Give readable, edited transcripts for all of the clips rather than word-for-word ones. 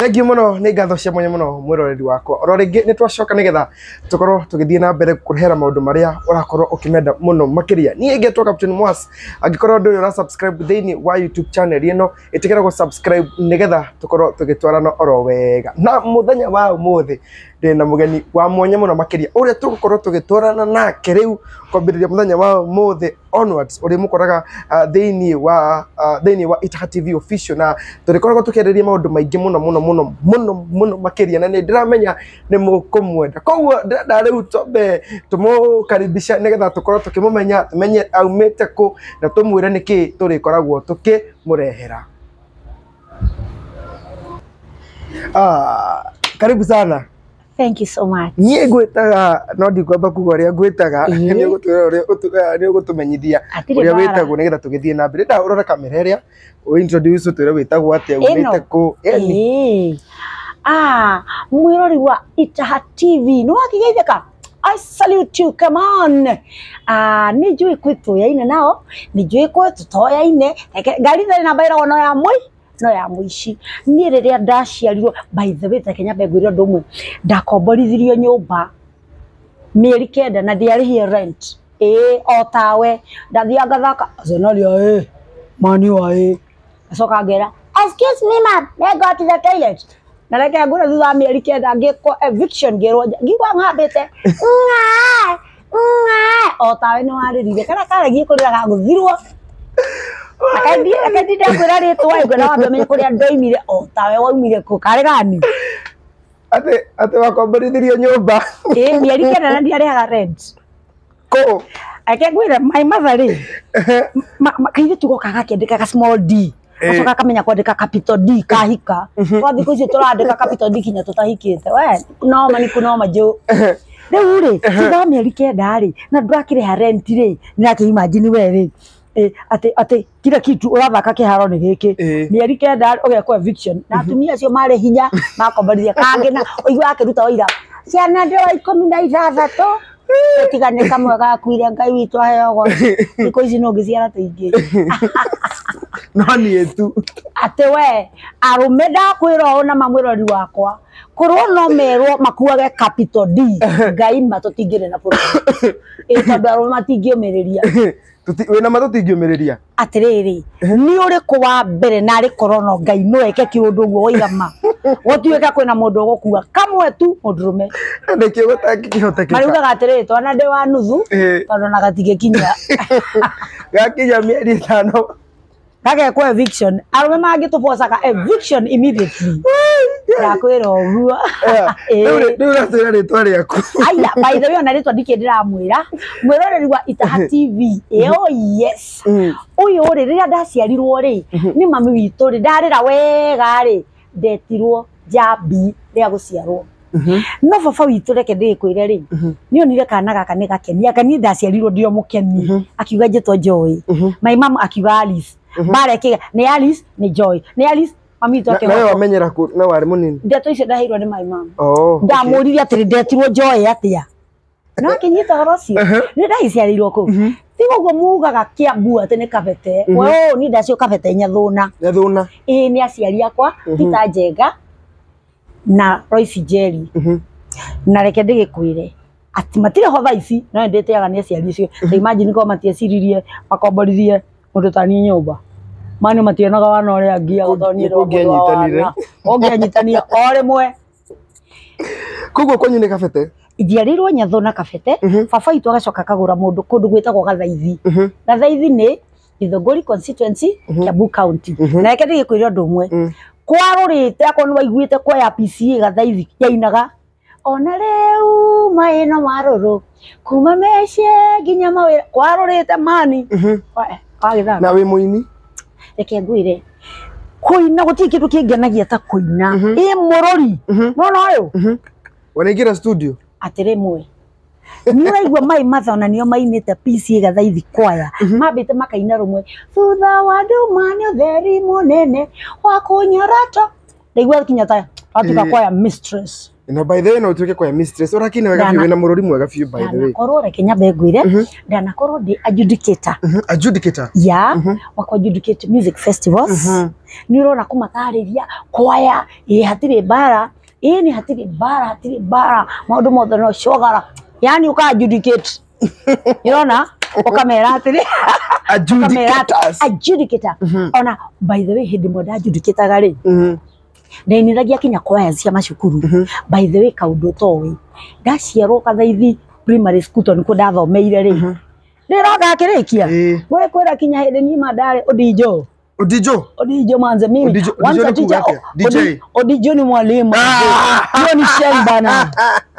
Thank you muno ni ngatho cia mwanya muno mwiroreri wakwa oro ringi ni twacoka nigetha tukorwo tugithie na mbere kurehera maundu maria urakorwo ukimenda muno makiria ni ngetwo Captain Mwas angikorwo ndu ura subscribe thiini wa YouTube channel ino itikira go subscribe nigetha tukorwo tugitwarana oro wega na muthenya wa umuthi ndina mugeni wa mwanya muno makiria uria tugukorwo tugitwarana nake riu kwambiriria muthenya wa umuthi onwards uri mukoraga thiini wa Itaha TV official na turikoragwo tukienderia maundu maingi muno makiria na ni ndiramenya ni mukumwenda koguo nda riu tobe tumukaribisha nigetha tukorwo tukimumenya tumenye aumite ku na tumwire niki turikoragwo tukimurehera. Karibu sana. Thank you so much. Niĩ ngwĩtaga no ndikwamba kuga ũrĩa ngwĩtaga nĩ ũgũtwĩra nĩ ũgũtũmenyithia ũrĩa wĩtagwo nĩgetha tũgĩthiĩ na mbere. Nda ũrora kamera ĩrĩa introduce ũtwĩre wĩtagwo atĩa umĩte kũ? Mwĩrori wa Itaha TV no akĩgeithĩka. I salute you, come on. Nĩ njũĩ kwĩtũyaine nao, nĩ njũĩ kwĩtũtoyaine. Ngari ndarĩ na mbaĩra no ya mũi no ya muici ni riria ndaciarirwo by the way Kenya ngwĩra ũndũ ũmwe ndakomborithirio nyũmba mĩeri 9 na ndiarĩhie rent o tawe ndathianga thaka acenaria mani wa acoka ngera excuse me ma'am may I go to the toilet na reke ngũra thutha mĩeri 9 ngĩkwo eviction ngĩrwo ngigwa ngambĩte o tawe nĩ warĩrire kana karagie kũrĩra gũthirwo akandi ndakwĩra rĩtwa ngona wambe menye kũrĩa ndoimire o tawe waumire kũ karĩ gani ate wakomborithirio nyũmba mĩeri 9 na ndiarĩhaga rent kũ ake ngwĩra my mother rĩ kaithe tugoka gakĩandĩkaga small d acoka kamenya kwandĩka capital D kahika kwa thikũ ici tũrandĩka capital D kinya tũtahikĩte we no mani kunoma njũ rĩu rĩ thutha mĩeri 9 rĩ na ndakĩrĩha rent rĩ nake imagine we rĩ ate kila kitu urathaka kiharo ni giki mieri 9 ugekwa eviction na atumia acio mari hinya makombarithia kange na uigwa akiruta oira ciana ndio 16 tigane kamwe gakuire ngai witu aheogo iko ici no ngiciara tuingi no ni tu ate we arume ndakwira ona mamwirori wakwa kurwo no merwo makuage capital D ngai matutingire na buru tondu arume matingiomereria wena matutingiomereria atiriri ni uri kwa mbere na ri korona ngai no eke kiundu guo oigama gotuika kwina mundu gukua kamwe tu mundurume ndekio gutakihotekeka marugaga atiriri twana ndi wa nuthu tondu na gatige kinya gakinya mieri 5 kage kwa eviction arume mangitubocaga eviction immediately ndakwira uguo ndĩratwĩra rĩtwa rĩaku aya by the way ona rĩtwa ndikĩndĩramwĩra mwĩroreri wa Itaha TV oh yes ũyũ rĩ rĩrĩa ndaciarirwo rĩ nĩ mami witũ rĩ ndarĩra wega rĩ ndetirwo Njambi rĩa gũciarwo no baba witũ reke ndĩkwĩre rĩ nĩ onire kana gaka nĩ gakeni akani ndaciarirwo ndio mũkeni akiuga njĩtwo Joy my mom akiuga Alice bareke nĩ Alice nĩ Joy nĩ Alice mami toke na wamenyera ku na wari munini ndeto icio ndaheirwo nĩ my mom ndamũririe atĩrĩ ndetirwo Joy atia no akinyita horosi nĩ ndaiciarirwo ku tigo guo mugaga Kiambu atĩ nĩ Kabete we ni ndacio Kabete Nyathũna nĩ aciari akwa Peter Njenga na Royce Jerry na reke ndĩgĩkwĩre ati matire ho thaici no ndĩteaga nĩ aciari icio imagine ko matieciririe makomborithie mundu tani nyũmba mani mationaga wana ũrĩa ngia gũthonirwo ũngĩanyitania o rĩmwe koguo kwanyu nĩ Kabete ndiarirwo Nyathũna Kabete baba itu agacoka kagũra mũndũ kũndũ gwĩtagwo Gathaithi Gathaithi nĩ Gĩthũngũri constituency Kiambu county na reke ndĩgĩkwĩre ũndũ ũmwe kwarũrĩte akwa nĩ waiguĩte kwa ya PCA Gathaithi yainaga ona rĩu maĩno marũrũ kuma mecie nginya mawĩra kwarũrĩte mani na wĩ mũini reke ngwĩre kũina gũtirĩ kĩndũ kĩngenagia ta kũina mũrori no ũyũ wanaingira studio atĩrĩmwe nĩ ũraigua mai matha ona nĩo mainĩte PCA Gathaithi kwaya mambĩte makaina rũmwe thutha wa nduma nĩ ũtheri mũnene wa kũnyorato ndaigua kinya ta Atuka kwa ya mistress. No, by the way, no tuke kwa mistress. Ora kine wega fiu na murori mwega fiu by the way. Ndanakorwo reke nyambe ngwire. Ndanakorwo ndi adjudicator. Adjudicator. Yeah, wako adjudicate music festivals. Ni urona kumatariria kwaya hatire bara. Ni hatire bara. Maundu mothe no shogara. Yani uka adjudicate. Urona ukamera atiri adjudicator. Ona by the way hindi moda adjudicator gari. Ndainiragia kinya kwaya cia macukuru. By the way kaundu towi ndaciarwo kathaithi primary school to niko ndathomeire ri ndiroga kirikia we kwira kinya hindi ni madare Odijo manze mimi once teacher Odijo ni mwalimu.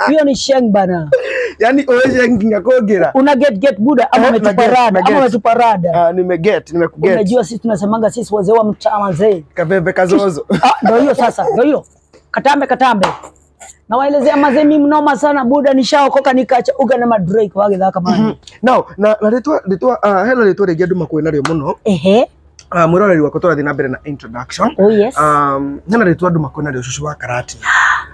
Hiyo ni sheng bana yani oje nginga kogera una get buda ama umetuparada nimekuget unajua sisi tunasemanga sisi wazee wa mtaa wazee kaveve kazozo ndio hiyo sasa ndio hiyo katambe na waelezea mazee mimi mnoma sana buda nishaokoka nikacha uga na Drake wagethaka mani now na letwa hela letwa regia nduma kwena rio muno mwiroreri wako turathi na mbere na introduction. Oh yes. Hena letwa nduma kwena rio Shushu wa Karatina.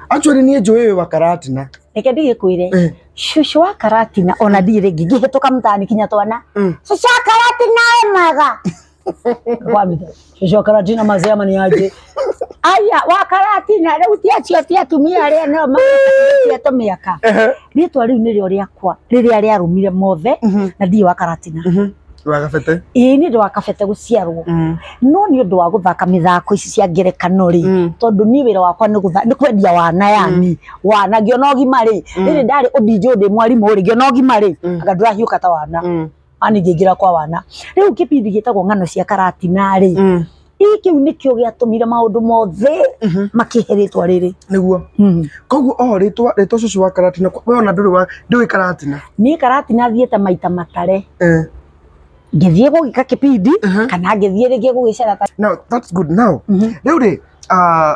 Actually ni njoe wa Karatina. Reke ndige kwire Shushu wa Karatina ona ndire ngihituka mtaani kinya twana Shushu wa Karatina emaga kwamite Shushu wa Karatina mazee mani aje aya wa Karatina riu tia tumia ria no matia tumiaka ritwa riu ni rio riakwa riria riarumire mothe na ndi wa Karatina Wakafete? Ni ndo wakafete guciarwo. No ni undu wa guthaka mithako ici cia ngerekano ri. Tondu ni wira wakwa ni kwendia wana yani. Wana ngio no gimari. Riri ndari Odijo ndi mwarimu ri ngio no gimari. Akandura hiuka ta wana. Ani ngingira kwa wana. Riu kipindi gitagwo ngano cia Karatina ri. Iki nikio giatumire maundu mothe makiheritwa riri. Niguo. Koguo ritwa Shushu wa Karatina. We ona nduri Karatina. Ni Karatina thiete maita matare. Ngithie gugika kipindi kana ngithie ringi gugicera. Now that's good. Now riu ri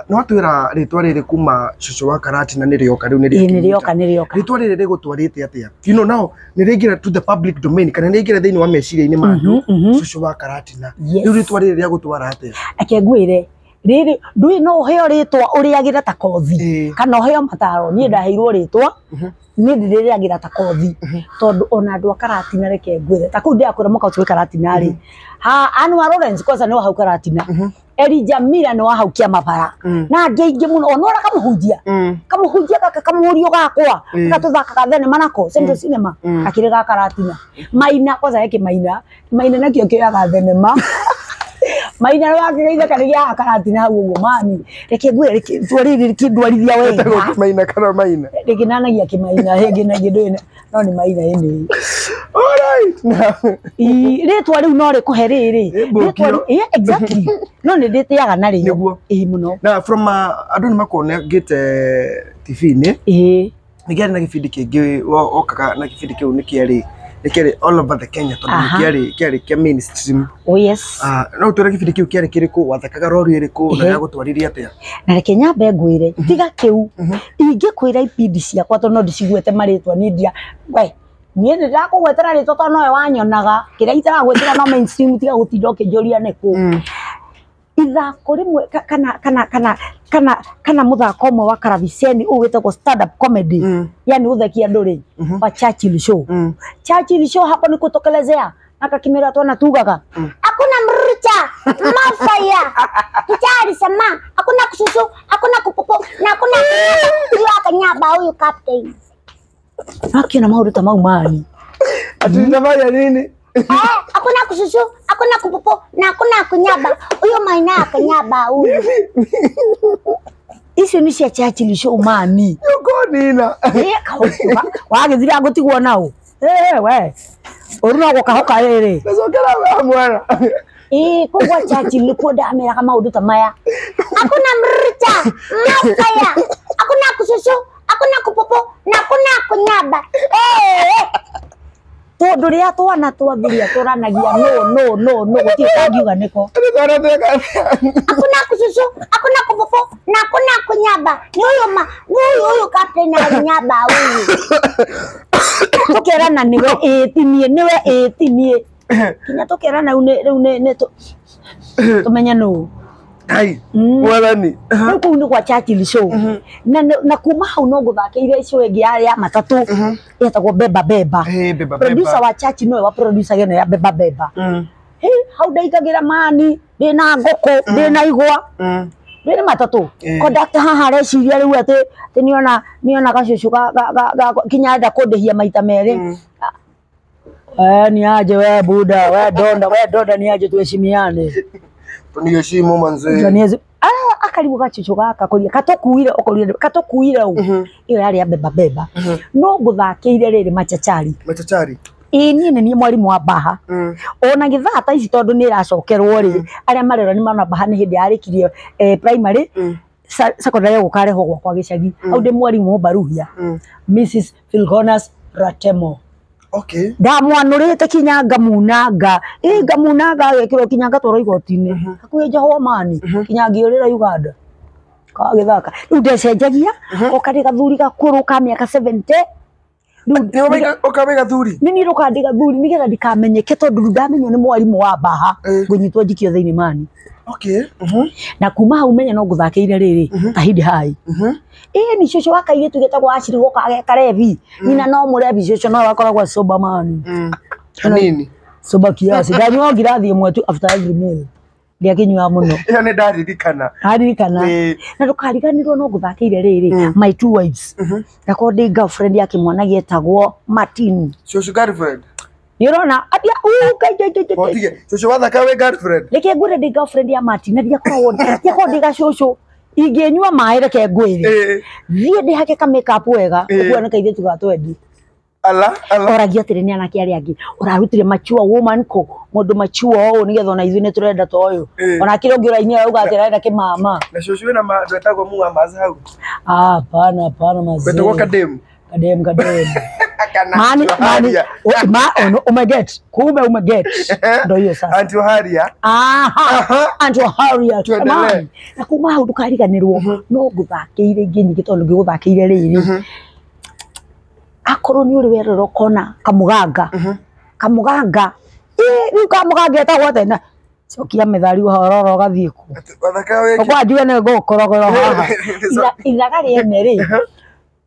no atwira ritwa riri kuma Shushu wa Karatina ni rioka riu ni rioka ritwa riri rigutwarite atia you know now ni ringira to the public domain kana ni ringira thiini wa meciria-ini mandu Shushu wa Karatina riu ritwa riri ria gutwara atia akengwire riri ndui no heo ritwa uriagira ta kothi kana heo mataro ni ndaheirwo ritwa ni ndiriagira ta kothi tondu ona andu a Karatina reke ngwire ta kuu ndiakwira muka utuwe Karatina ri Anwar Lawrence kwanza ni wa hau Karatina Elijah Mira ni wa hau Kiamabara na ngeingi muno onora kamuhunjia kamuhurio gakwa gatuthakaga thenema nako Central Cinema akiri ga Karatina Maina kwanza yake Maina nakio kioyaga thenema Maina wakigeitha karigia Karatina hau uguo mani reke ngwire reke riri kindwarithia wega Maina kana Maina reke nanagia kimaina hege na gidwena no ni Maina ene alright ritwa riu no rikuhe riri ritwa exactly no ni nditiaga na rio muno na from andu ni makone gite TV ni nigari na gibindi kingi okaga na gibindi kiu nikiari all over the Kenya tondu kiari kia mainstream. Oh yes. No twere gibindi kiu kiari kiriku wathakaga roru iriku na gutwariria atia na reke nyambe ngwire tiga kiu ingikwira ipindi ciakwa tondu ndicigwete maritwa ni ndia we nie ndakugwetera ritwa tondu nowe wanyonaga kiria itaragwetera no mainstream tiga gutinda ukinjuria niku ithako rimwe kana muthako umwe wa Karaviceni ugwitagwo stand up comedy yani uthekia nduri wa Churchill show Churchill show hapo ni kutokelezea akakimera twana tugaga hakuna mrucha mafaya kichari sema hakuna kususu hakuna kupopo na hakuna hiyo akanyaba huyu captain akina mauru tamau mani atindafanya nini hakuna kususu hakuna kupopo na hakuna kunyaba huyo Maina akanyaba huyu icio ni cia Churchill show mani yuko nina wagithira gutigwo nao we uruna gukahoka riri nazokera mwana kugwa Churchill ko ndamera kama maundu ta maya hakuna mrita mafaya hakuna kususu hakuna kupopo na hakuna kunyaba tondu ria twana twathiria turanagia no gutikangiuga niko hakuna kususu hakuna kupopo na hakuna kunyaba ni huyu captain alinyaba huyu tukerana niwe tinie kinya tukerana riu ne tumenya no Hai. Mwathani. Rĩu kũu nĩ gwa Churchill show. Na kuma hau no ngũthakĩire show ĩngĩ ya matatũ ĩtagwo Beba Beba. Beba Producer wa Churchill no wa producer gene ya Beba Beba. Hau ndaikagira mani ndina ngũkũ ndina igwa. Ndina matatũ. Conductor haha areciria rĩu atĩ niona gacucu ga kinyanda kũndĩhia maita merĩ. Ni aje we buda we donda ni aje tuheshimiane. Tuniheshimu manze. Akaribu gacucu gaka kuria katokuire iyo yari ya Beba Beba. No ngũthakĩire rĩrĩ machachari. Niĩ nĩ mwarimu wa Baha. Ona gĩthaa ta ici tondũ nĩ iracokerwo rĩ arĩa marera nĩ mana Baha nĩ hĩndĩ yarĩkirie primary secondary gũkarehwo gwakwa gĩcagi. Hau ndĩ mwarimu Baruhia. Mrs. Philgonas Ratemo. Okay. Ndamwanũrĩte kinyanga munanga. Ngamunanga agekĩrwo kinyanga twaro igoti-inĩ. Hakuhĩ Johomani. Kinyangi ũrĩra Uganda. Kagĩthaka. Rĩu ndecenjagia okarĩ gathuri gakũrũ ka mĩaka 70. Rĩu okabe gathuri. Nĩ rũkandĩ gathuri nĩgetha ndikamenyeke tondũ ndamenywo nĩ mwarimu wa Baha. Ngũnyitwo njikio thĩinĩ mani. Okay. Na kuma hau menya no ngũthakĩire rĩrĩ Tahidi Hai. Ni cucu wa kairĩtu getagwo Ashirĩ Karevi. Nyina no mũrevi cucu no akoragwo sober man. Nini? Sober kiasi. Ndanyua ngirathi ĩmwe tu after every meal. Ndiakinyua mũno. Iyo nĩ ndaririkana. Na ndũkariganĩrwo no ngũthakĩire rĩrĩ My Two Wives. Ndako ndĩ girlfriend yake mwana gĩtagwo Martin. Cucu girlfriend. Nĩũrona atia Otige, cucu wathaka we girlfriend. Reke ngwĩre ndĩ girlfriend ya Martin na ndiakoragwo ndĩ gacucu. Ingĩnyua maĩ reke ngwĩre. Thiĩ ndĩhake ka makeup wega ũkuona kaithĩtu gatwendi. Ala. Oragia atĩrĩ nĩ anake arĩa angĩ ũrarutire mature woman ko mũndũ mature ũũ nĩgetha ona ithuĩ nĩ tũrenda ta ũyũ. Ona kĩrĩa ũngĩ ũrainĩra auga atĩ arenda kĩmama. Na cucu wĩna mandũ etagwo Muammar hau. Hapana mazee. Wetagwo Kadem. Mani umeget kumbe umeget ndio hiyo sasa Auntie Haria Auntie Haria na kuma hau ndukariganirwo no ngũthakĩire ingĩ nyingĩ tondũ ngĩgũthakĩire rĩrĩ akorwo nĩ ũrĩ werero kona kamuganga rĩu kamuganga etagwo atena cokia methari ũhororo gathiĩ ku wathaka we kwa njuge nĩ ngũkorogoro haha ithaga rĩene rĩ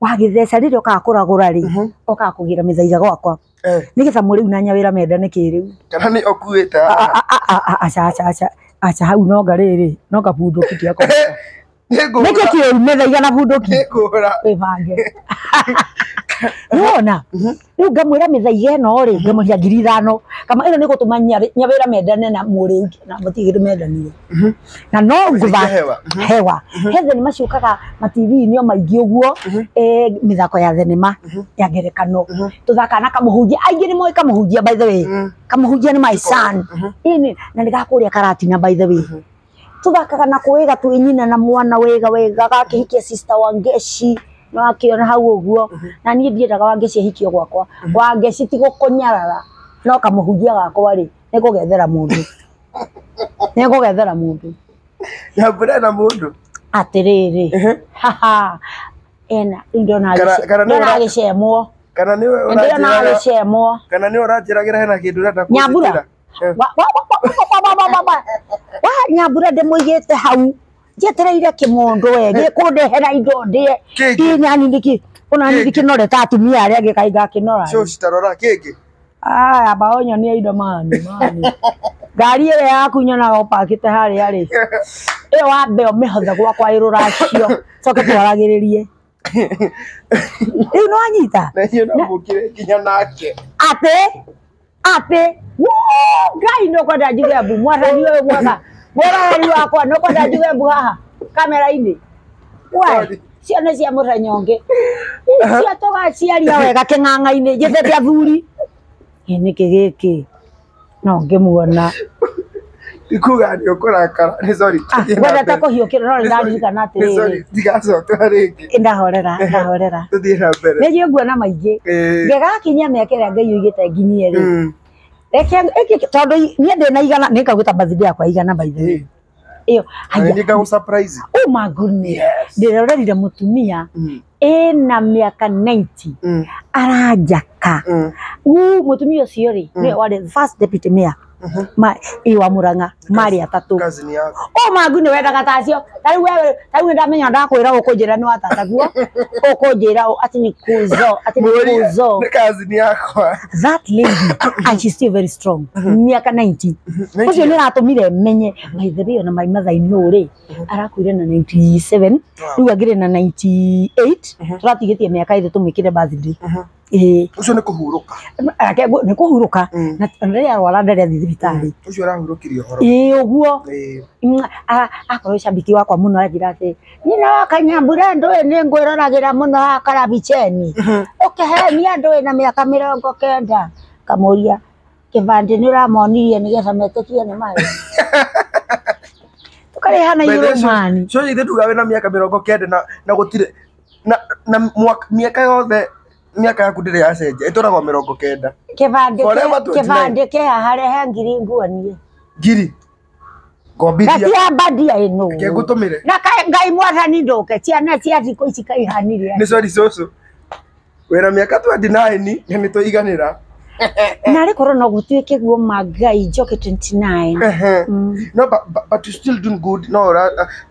wagĩtheca rĩrĩ ũkakũragũra rĩ ũkakũgira mĩthaiga gwakwa nĩgetha mũrĩu na nyawĩra mendane kĩrĩu kana nĩ ũkuĩte acha hau nonga rĩrĩ nonga bunduki tiako nĩkĩ kĩrĩu mĩthaiga na bunduki wĩbange Nona rĩu ngamwĩra mĩthaiga ĩno rĩ ngamũria 5,000 kama ĩno nĩ gũtũma nyawĩra mendane na mũrĩu na mũtigĩrĩ mendanire na no ngũtha hewa hethe nĩ maciũkaga TV-inĩ o maingĩ ũguo mĩthako ya thenema ya ngerekano tũthaka na kamũhunjia aingĩ nĩ moĩ kamũhunjia by the way kamũhunjia nĩ my son na nĩ gakũrĩa Karatina by the way tũthakaga na kwĩga twĩ nyina na mwana wega gakĩhikia sister Wangeci no akiona hau ũguo na niĩ ndiendaga Wangeci ahikio gwakwa Wangeci ti gũkũnyarara no kamũhunjia gakwa rĩ nĩ kũgethera mũndũ Nyambura na mũndũ atĩrĩrĩ ndona agĩcemwo kana nĩ ũranjĩragĩra hena kĩndũ ũrenda Nyambura Nyambura ndĩmũigĩte hau njetereire kĩmondo we gĩkũndehera indo ndĩe nyani nĩkĩ ona nĩkĩnore ta atumia arĩa angĩ kaĩ ngakĩnora citarora kĩngĩ baonyo nĩ indo mani ngari ĩyo yaku nyonaga ũpakĩte harĩa rĩ ĩyo wambe ũmĩhothe gwakwa ĩrũracio coke twaragĩrĩrie rĩu nĩwanyita na hiyo namũkire nginya nake atĩ Ngai no kwenda njuge mbu mwathani ũyũ mwega mwarari wakwa no kwenda njuge mbu haha kamera-inĩ we ciana cia mũthenya ũngĩ cia tũgaciaria wega kĩng'ang'a-inĩ njethete athuri nĩkĩ gĩkĩ no ngĩmuona ikuga nĩ ũkũrakara nĩ sorry wendete kũhiũkĩra no nĩndaririkana atĩrĩrĩ ndigacoka rĩngĩ ndahorera tũthiĩ na mbere nĩnjũĩ nguona maingĩ ngĩgakinyia mĩaka ĩrĩa Ngai oigĩte nginyie rĩ tondũ niĩ ndĩna igana nĩngagwĩta birthday yakwa igana by the way iyo nĩngagũ surprise oh my goodness ndĩrorerire mũtumia ena miaka 90 aranjaka mũtumia ũcio rĩ nĩwe warĩ first deputy mayor wa Murang'a mari atatu Cousin yako. Magu ni wendaga tacio tariu ndamenya ndakwira ukunjira ni watataguo ukunjira ati ni kuzo Ni cousin yako. that lady and she's still very strong miaka 90 ucio ni ratumire menye maithebio na maimatha inuri arakuire na 97 riu agire na 98 turatigitie miaka ire tumikire birthday Ucio ni kuhuruka. Ni kuhuruka na ndari arwara ndari thibitari Ucio arahurukirio horo. Uguo akorwo shabiki wakwa muno agira ati nina Kanyambura ndoe ni ngwiraragira muno akarabicheni ukeheni andu na miaka 90 kamuria kibande ni uramonirie nigetha metekie ni mai tukari hana yuro mani so ithe tugawe na miaka 90 na gutire na miaka yothe miaka yaku ndire yacenje itoragwo 90 kibande ke harehe ngiri nguanie ngiri ngombiria gatia badia ino ke gutumire na ngai mwathani ndoke ciana cia thiko ici kaihanirie ni sorry soso wera miaka 29 ni tuiganira na rekoro no gutuike guo magai njoke 29 no but you still doing good no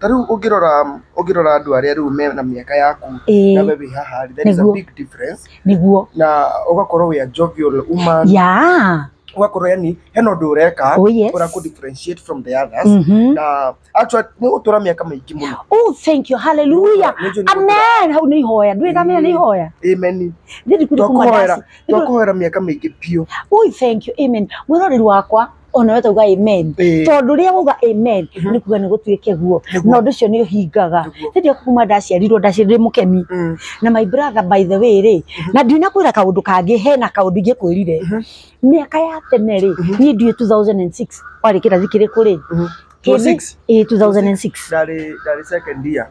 tariu ugirora andu aria riu me na miaka yaku na bebe haha there is a big difference niguo na ugakorwo we a jovial woman ugakorwo yani heno ndu ureka ura ku differentiate from the others na actually ni utura miaka maingi muno thank you hallelujah amen hau ni hoya ndwira me ni hoya amen ndiri kuri kumahoera ndokuhoera miaka maingi pio thank you amen mwirori wakwa ona wetu uga amen tondu ria uga amen ni kuga ni gutuike guo no ndu cio ni uhingaga ndio kuma ndaciarirwo ndaciri mukemi na my brother by the way ri na ndina kwira kaundu kangi hena kaundu ngikwirire miaka ya tene ri ni ndue 2006 wari kirathi kiri kuri 2006 dari second year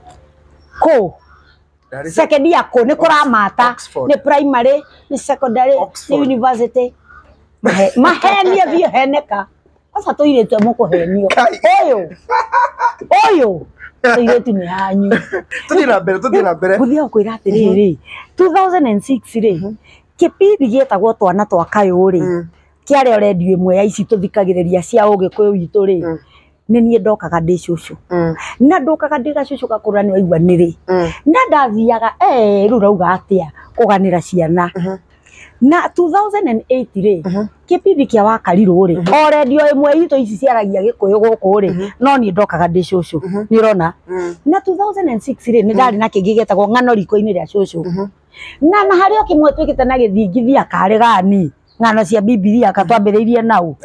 second year ko ni kuramata ni primary ni secondary ni university mahenia vio heneka asa toiretwe muko henio oyo toiretu ni hanyu tuthi na mbere guthia kwira atiriri 2006 ri kipindi gietagwo twana twa kayuri kiaria redio imwe ya ici tuthikagiriria cia ugikuyu witu ri ni nie ndokaga ndi cucu na ndokaga ndi gacucu gakurani waigua niri na ndathiaga riu rauga atia kuganira ciana na 2008 ri kipindi kia wakarirwo ri o redio imwe itu ici ciaragia gikuyu guku ri no ni ndokaga ndi cucu ni rona na 2006 ri ni ndari na kingi getagwo ng'ano riko-ini ria cucu na hario kimwe twikite na githingithia kari gani ng'ano cia Biblia katwambiririe nau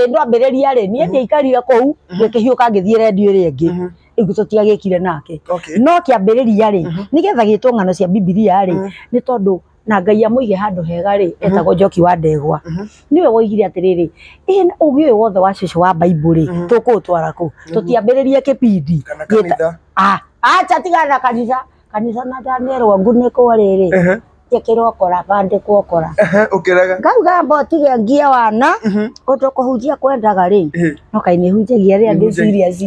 ndwambiriria ri nie ndiaikarire kou ngikihiuka ngithie redio ri ingi igu tutiagikire nake no kiambiriria ri nigetha gitwo ng'ano cia Biblia ri ni tondu na Ngai amuige handu hega ri etagwo Njoki wa Ndegwa niwe woigire atiriri ugi uyu wothe wa cucu wa Bible ri tukutwara ku tutiambiririe kipindi acha tigana kanitha na Daniel ngune ko riri tekero kora bande ko kora ukiraga ngauga mbotige ngia wana utokuhujia kwendaga ri no kaine hujagia ri andi serious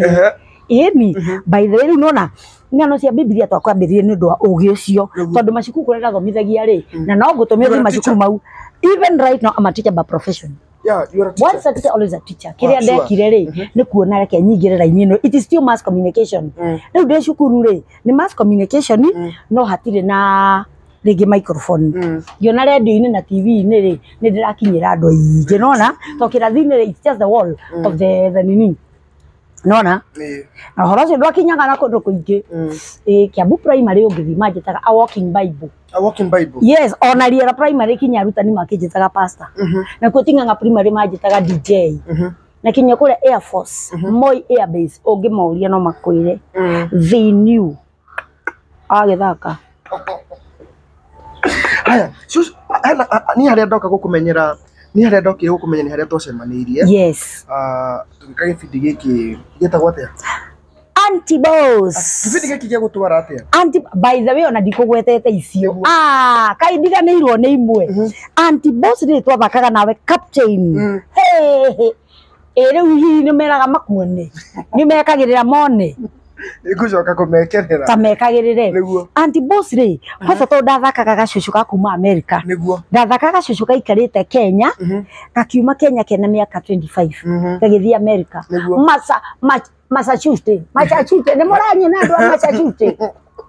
by the way nona ng'ano cia Biblia twakwambiririe ni ndu wa ugi ucio tondu macukuru kurenda thomithagia ri na no ngutumia macukuru mau even right now I'm a teacher by profession. Yeah, you are a teacher. Once a teacher, always a teacher. Kiria ndekire ri ni kuona reke nyingire raini no. It is still mass communication. Riu ndi cukuru ri ni mass communication no hatire na rigi microphone. Yona radio-ini na TV-ini ri ni ndirakinyira andu aingi nona to kirathi-ini ri it's just the wall of the nini. Nona na horo cio ndwakinyaga na kundu kuingi Kiambu primary ungithi manjitaga a walking bible. A walking Bible. Yes, ona Riera primary kinya arutani makinjitaga pastor. Na kutinganga primary manjitaga DJ. Na kinya kule Air Force, Moi Air Base, ungimauria no makwire. They knew. Agithaka. Haya, ni haria ndoka gukumenyera ni haria ndokire gukumenya ni haria twacemanirie. Yes. Tugika gibindi giki gitagwo atia? Anti boss. Gibindi giki gia gutwara atia? Anti by the way ona ndikugwetete icio. Kai ndiganirwo ni imwe. Anti boss ri twathakaga nawe captain. Riu hihi ni meraga makuone. Ni mekagirira mone. Nigucoka kumekerera. Tamekagirire. Niguo. Auntie Boss ri, kwanza to ndathakaga gacucu ka kuma America. Niguo. Ndathakaga gacucu gaikarite Kenya. Gakiuma Kenya kena miaka 25. Gagithii America. Massachusetts. Ni morani na andu a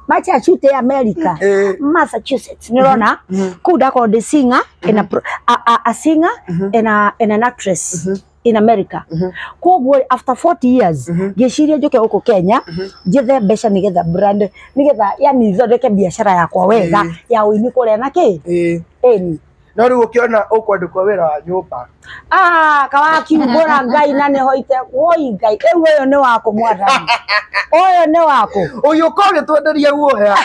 Massachusetts America. Massachusetts. Nirona kuda ko the singer in a singer and an actress in America. Kogwo after 40 years geciria njoke huko Kenya njithe mbeca nigetha brand nigetha yani thondeke biashara yakwa wega ya uini kuria na ki eni no riu ukiona ukwandikwa wira wa nyumba kawakiumbura Ngai na ne hoite woi Ngai uyo ni wako mwathani uyo ni wako uyu koge twenderia guoya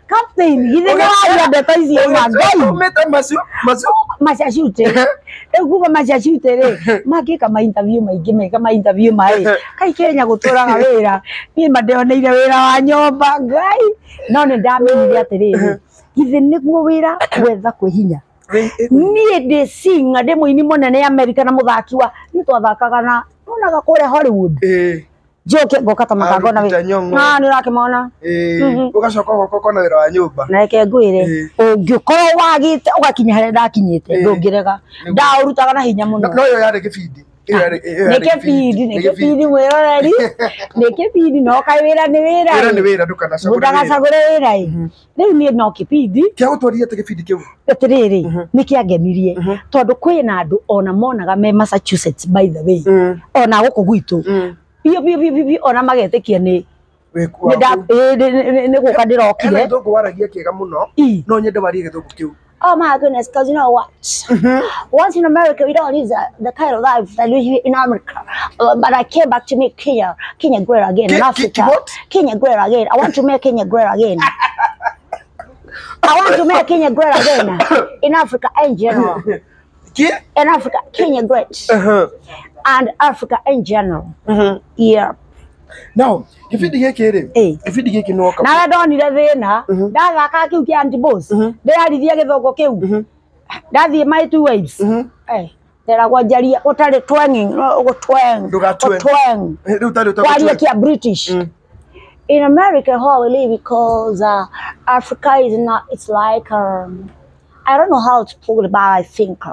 captain githe ni wa ndeto icio ma Ngai umete Massachusetts ekuga Massachusetts ri magika ma interview maingi meka ma interview mai kai Kenya guturaga wira ni madeoneire wira wa nyumba Ngai no ni ndamenyire atiriri githe niguo wira gwetha kwihinya nie de singa de muini munene America na muthaki wa ni twathakaga na onaga kure Hollywood joke ngoka ta makango na we ni rakimona ugacoka goko na wira wa nyumba na reke ngwire ungiukorwo wagite ugakinya hare ndakinyite ndungirega ndaurutaga na hinya muno no yo yari kibindi Nekepidi mwiroreri nekepidi no kai wira ni wira ndukana cagure wira riu ni no kipidi kia gutwarithia te kibindi kiu atiriri ni kiangenirie tondu kwina andu ona monaga me Massachusetts by the way ona guku gwitu bio ona magetikia ni ni guka ndirokire ndugu waragia kiega muno no nyende warie githungu kiu. Oh my goodness, because you know what? Once in America, we don't live the kind of life that we live in America. But I came back to make Kenya great again. In Africa, Kenya great again. I want to make Kenya great again. I want to make Kenya great again. In Africa in general. In Africa, Kenya great. And Africa in general. Yeah. Now, gibindi giki ri gibindi giki no ka na ndonire thina ndathaka kiu kia Auntie Boss ndirarithia githongo kiu ndathie my two waves nderagwa njaria utari twanging riu kia British in America how we live because Africa is not, it's like I don't know how to put it, but I think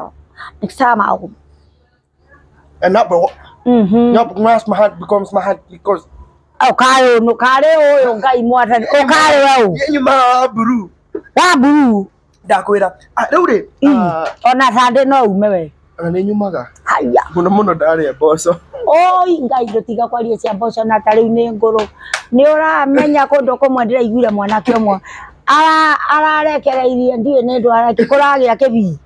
next time I'll and not bro my heart becomes my heart because okay no kare oyo Ngai mwathani okare wau yenyuma buru ndakwira riu ri ona thande no ume we ona ni nyumaga haya muno ndari mboco oi Ngai ndutiga kwaria cia mboco na tariu ni nguru ni uramenya kundu kumwe ndiraiguire mwana kiomwe ararekereirie ndiye ni ndwara kuragira kibii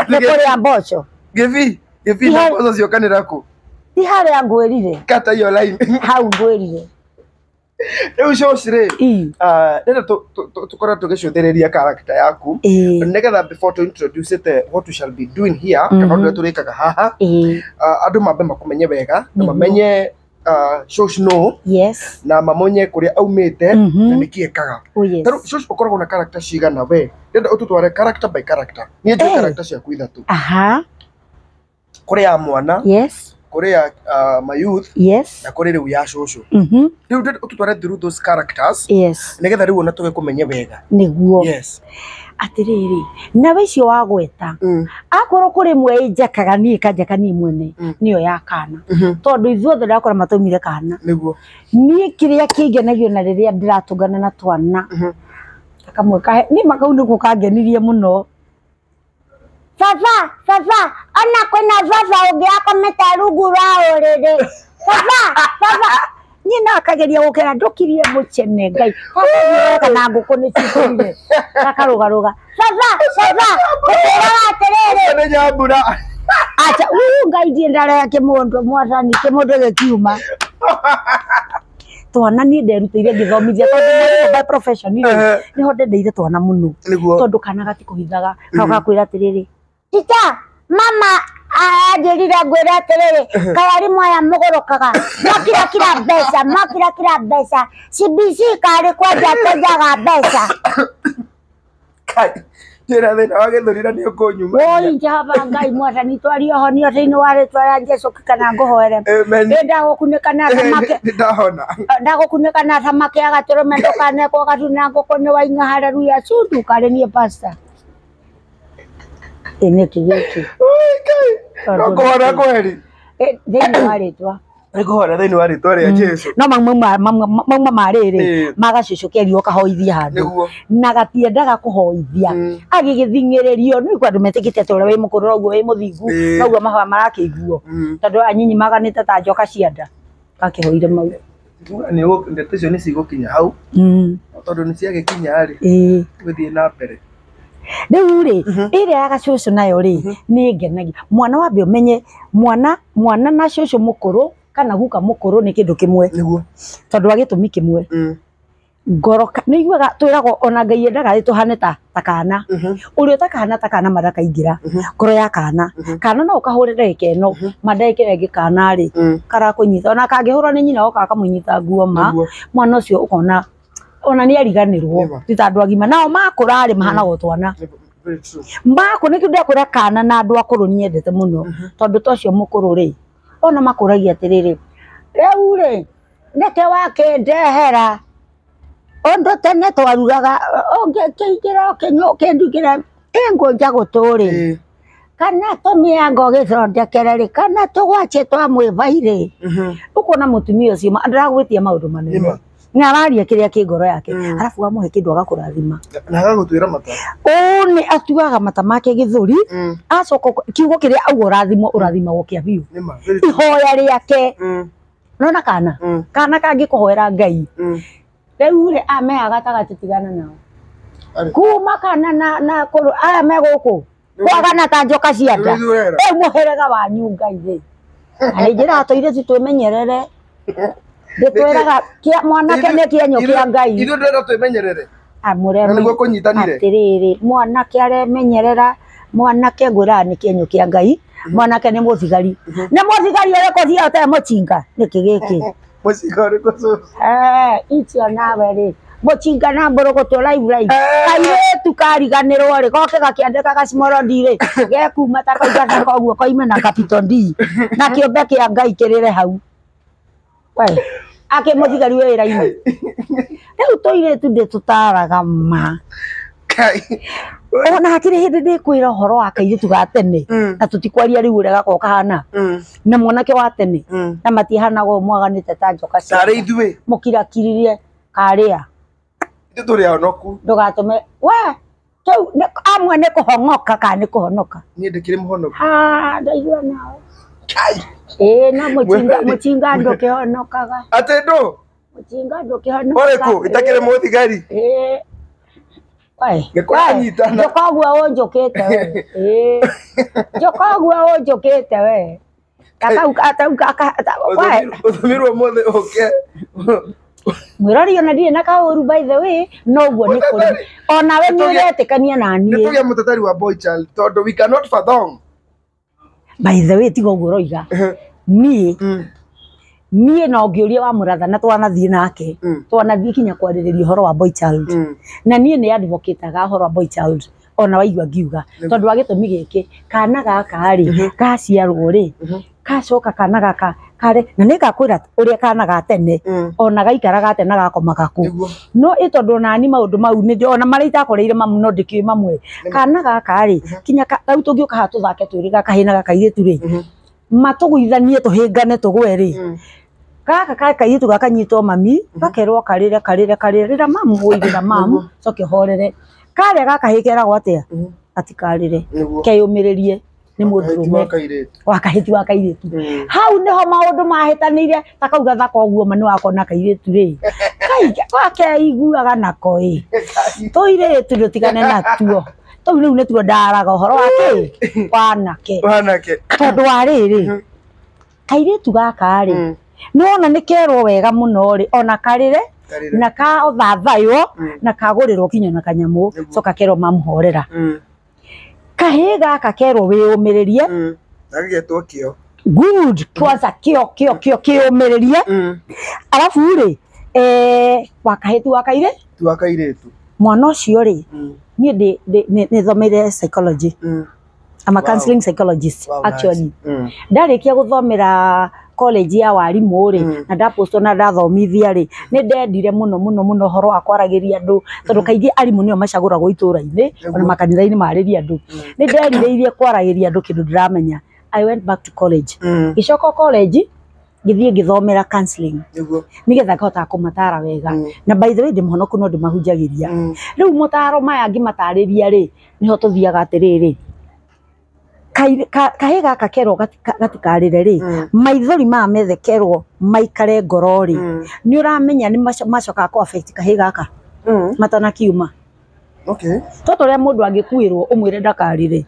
ni kuria mboco givi na mboco ciokanira ku ti haria ngwirire kata iyo line hau ngwirire riu cocire ndenda tukora tugicuthiriria character yaku nigetha before to introduce it what we shall be doing here kana ndu turikaga haha andu mambe makumenye wega na mamenye shosh no yes na mamonye kuria aumite na nikiekaga taru shosh ukoragwo na character cigana we ndenda ututware character by character ni ndio character ciaku ithatu kuria mwana yes kuria my youth yes na kuria riu ya shosho riu ututware through those characters yes nigetha riu ona tuge kumenye wega niguo yes atiriri na wicio wa gweta akorwo kuri mwe njakaga ni kanjaka ni mwene niyo ya kana tondu ithuothe ndakora matumire kana niguo ni kiria kingenagio na riria ndiratungana na twana kamwe ka ni makau niguo kangenirie muno Fafa ona kwina fafa ungi akometa rungu rwa uriri fafa nyina akageria gukera ndukirie mucene Ngai kana nguku ni cikurire akarugaruga fafa atiriri ni nyambura acha Ngai ndiye ndara yake mundu mwathani kimundu gikiuma twana ni nderutire ngithomithia tondu by profession ni ho ndendeire twana muno tondu kana gatikuhithaga kauga kwira atiriri tita mama ajirire ngwira atiriri kawarimu aya mugorokaga makira mbeca CBC kari kwanja tenjaga mbeca Njĩra thĩna wa gĩthũri nĩ ũkũnyuma. Woi Jehova Ngai Mwathani twari honio thĩinĩ wa rĩtwa rĩa Jesũ kana ngũhoere. Ndagũkunĩka na thamaki. Ndahona. Ndagũkunĩka na thamaki agatũrũme ndũkanekwo gatuna ngũkũ nĩ wainga haleluya cutu karĩ niĩ pastor. Nĩkĩ gĩkĩ. No kũhona kweri. Thĩinĩ wa rĩtwa. Nĩkũhona thĩinĩ wa rĩtwa rĩa Jesũ. No mauma marĩrĩ magacicũkerio kahoithia handũ na gatiendaga kũhoithia agĩgĩthing'ĩrĩrio nĩ andũ metĩkĩte ta ũrĩa wĩ mũkũrũ ũguo wĩ mũthingu noguo mahũa marakĩiguo tondũ anyinyi maganĩte ta njoka cia nda gakĩhoire mau. Ndeto icio nĩ cigũkinya hau tondũ nĩ ciagĩkinya rĩ gũthiĩ na mbere. Rĩu rĩ ĩrĩa ya gacũcũ nayo rĩ nĩ ngenagia mwana wambe ũmenye mwana na cũcũ mũkũrũ kana guka mũkũrũ nĩ kĩndũ kĩmwe tondũ wa gĩtũmi kĩmwe ngoro nĩ iguaga twĩragwo ona Ngai endaga tũhane ta kana ũrĩa ũtakahana ta kana madakaingĩra ngoro ya kana no ũkahũre ndagĩka ĩno mandagĩka ĩngĩ kana rĩ karakũnyita ona kangĩhũrwo nĩ nyina oka akamũnyita nguo mwana ũcio ũkona ona nĩ ariganĩrwo ti ta andũ agima nao makũra rĩ mahanagwo twana mbako nĩ kĩndũ ndakũra kana na andũ akũrũ niendete mũno tondũ tocio mũkũrũ rĩ ona makũragia atĩrĩrĩ rĩu rĩ nĩke wakĩndehera ũndũ tene twarugaga ũngĩkĩingĩra ũkĩndugĩra ngũnja gũtũrĩ kana tũmĩanga ũgĩthondekere rĩ kana tũgwacie twa mwĩbairĩ ũkona mũtumia ũcio ndaragwĩtia maũndũ manene nĩ araria kĩrĩa kĩ ngoro yake arabu amũhe kĩndũ agakũrathima na agagũtuĩra mata nĩ atuaga mata make gĩthũri acoka kiugo kĩrĩa auga ũrathimagwo kĩa biũ ihoya rĩake nona kana kangĩkũhoera Ngai rĩu rĩ ameha gatagatĩ tigana nao kuma kana na kũrũ aya me gũkũ kwagana ta njoka cia nda mũherega wanyu Ngai thĩ nĩ njĩra tũirĩtu twĩmenyerere ndĩtwĩraga mwanake nĩ kĩenyũ kĩa Ngai ithuĩ ndĩrenda twĩmenyerere nĩguo kũnyitanire atĩrĩrĩ mwanake aremenyerera mwanake ngwĩraga nĩ kĩenyũ kĩa Ngai mwanake nĩ mũthigari ũrĩkũ thia ũtarĩ mũcinga nĩkĩ gĩkĩ mũcinga ũrĩkũ cũcũ icio nawe rĩ mũcinga na mbũrũgũtũ live kairĩtu kariganĩrwo rĩ goke gakĩandĩka gacimorodi rĩ gekuma ta kaigana koguo koime na Capital D na kĩũmbe kĩa Ngai kĩrĩre hau ake mũthigari wĩra-inĩ rĩu tũirĩtu ndĩtũtaraga ma ona hatirĩ hĩndĩ ndĩkwĩra ũhoro wa kairĩtu ga tene na tũtikwaria rĩu ũrĩa gakoragwo kahana na mwanake wa tene na matihanagwo mwaganĩte ta njoka cia mũkirakiririe karĩa ithuĩ tũrĩ ahonoku ndũgatũme we kĩu amwe nĩ kũhongoka kana nĩ kũhonoka niĩ ndĩkĩrĩ mũhonoku ndaigua nao na mũcinga ndũkĩhonokaga atĩ ndũ mũcinga ndũkĩhonokaga ũrĩkũ itakĩrĩ mũthigari njoka ũguo ũnjũkĩte we njoka ũguo ũnjũkĩte we ũtũmirwo mũthĩ ũke mwĩrori ona ndirĩ na kaũru by the way no ũguo nĩ kũrĩ onawe nĩ ũretĩkania na niĩ nĩtũgĩa mũteteri wa boy child tondũ we cannot fathom by the way tiga ũguo roiga niĩ no ngĩũria wa mũratha na twanathiĩ nake twanathiĩ kinya kwarĩrĩria ũhoro wa boy child na niĩ nĩ advocateaga ũhoro wa boy child ona waigua ngiuga tondũ wa gĩtũmi gĩkĩ kana gaka rĩ gaciarwo rĩ gacoka kana gaka kare na nĩ gakwĩra ũrĩa kana ga tene ona gaikaraga atĩ na gakomaga kũ no tondũ nani maũndũ mau nĩ ona marĩa itakoreire mamu no ndĩkĩũĩ mamwe kana gaka rĩ kinya rĩu tũngĩũka haha tũthake twĩrĩ gakahĩna gakairĩtu rĩ matũgũithanie tũhĩngane tũgwe rĩ gaka kairĩtu gakanyitwo mami gakerwo karĩre rĩra mamu ũigĩra mamu coke horere karĩa gakahĩ keragwo atĩa atikarĩre keyũmĩrĩrie nĩ mũndũrũme wa kahĩti wa kairĩtu hau nĩho maũndũ mahĩtanĩire ta kau gathaka ũguo ma nĩ wakona kairĩtu rĩ gakeiguaga nako ĩ tũirĩtu tũtigane natuo tũu rĩu nĩtuo ndaraga ũhoro wa kĩ wanake tondũ wa rĩrĩ kairĩtu gaka rĩ nĩwona nĩ kerwo wega mũno rĩ ona karĩre na ka othathaywo na kagũrĩrwo kinya na kanyamũ coka kerwo mamuhorera kahĩ gaka kerwo wĩyũmĩrĩrie gagĩgetwo kĩo good kwanza kĩo kĩyũmĩrĩrie arabu rĩ wa kahĩti wa kairĩtu mwana ũcio rĩ niĩ nĩ thomeire psychology. I'm a counseling psychologist actually. Ndarĩkia gũthomera college ya warimũ rĩ na ndaposto na ndathomithia rĩ nĩ ndendire mũno horo wa kwaragĩria andũ tondũ kaingĩ arimũ nĩo macagũragwo itũũra-inĩ ona makanitha-inĩ marĩria andũ. Nĩ nderirĩirie kwaragĩria andũ kĩndũ ndĩramenya. I went back to college. Gĩcoka college gĩthiĩ ngĩthomera counseling nĩgetha ngahota kũmatara wega na by the way ndĩmũhonoku no ndĩmahunjagĩria. Rĩu mũtaro maya ngĩmatarĩria rĩ nĩho tũthiaga atĩrĩrĩ kahĩ gaka kerwo gatikarĩre rĩ maithori maya methekerwo maikare ngoro rĩ nĩ ũramenya nĩ macokaga kũ affect kahĩ gaka matanakiuma. Toto rĩa mũndũ angĩkuĩrwo ũmwĩre ndakarĩre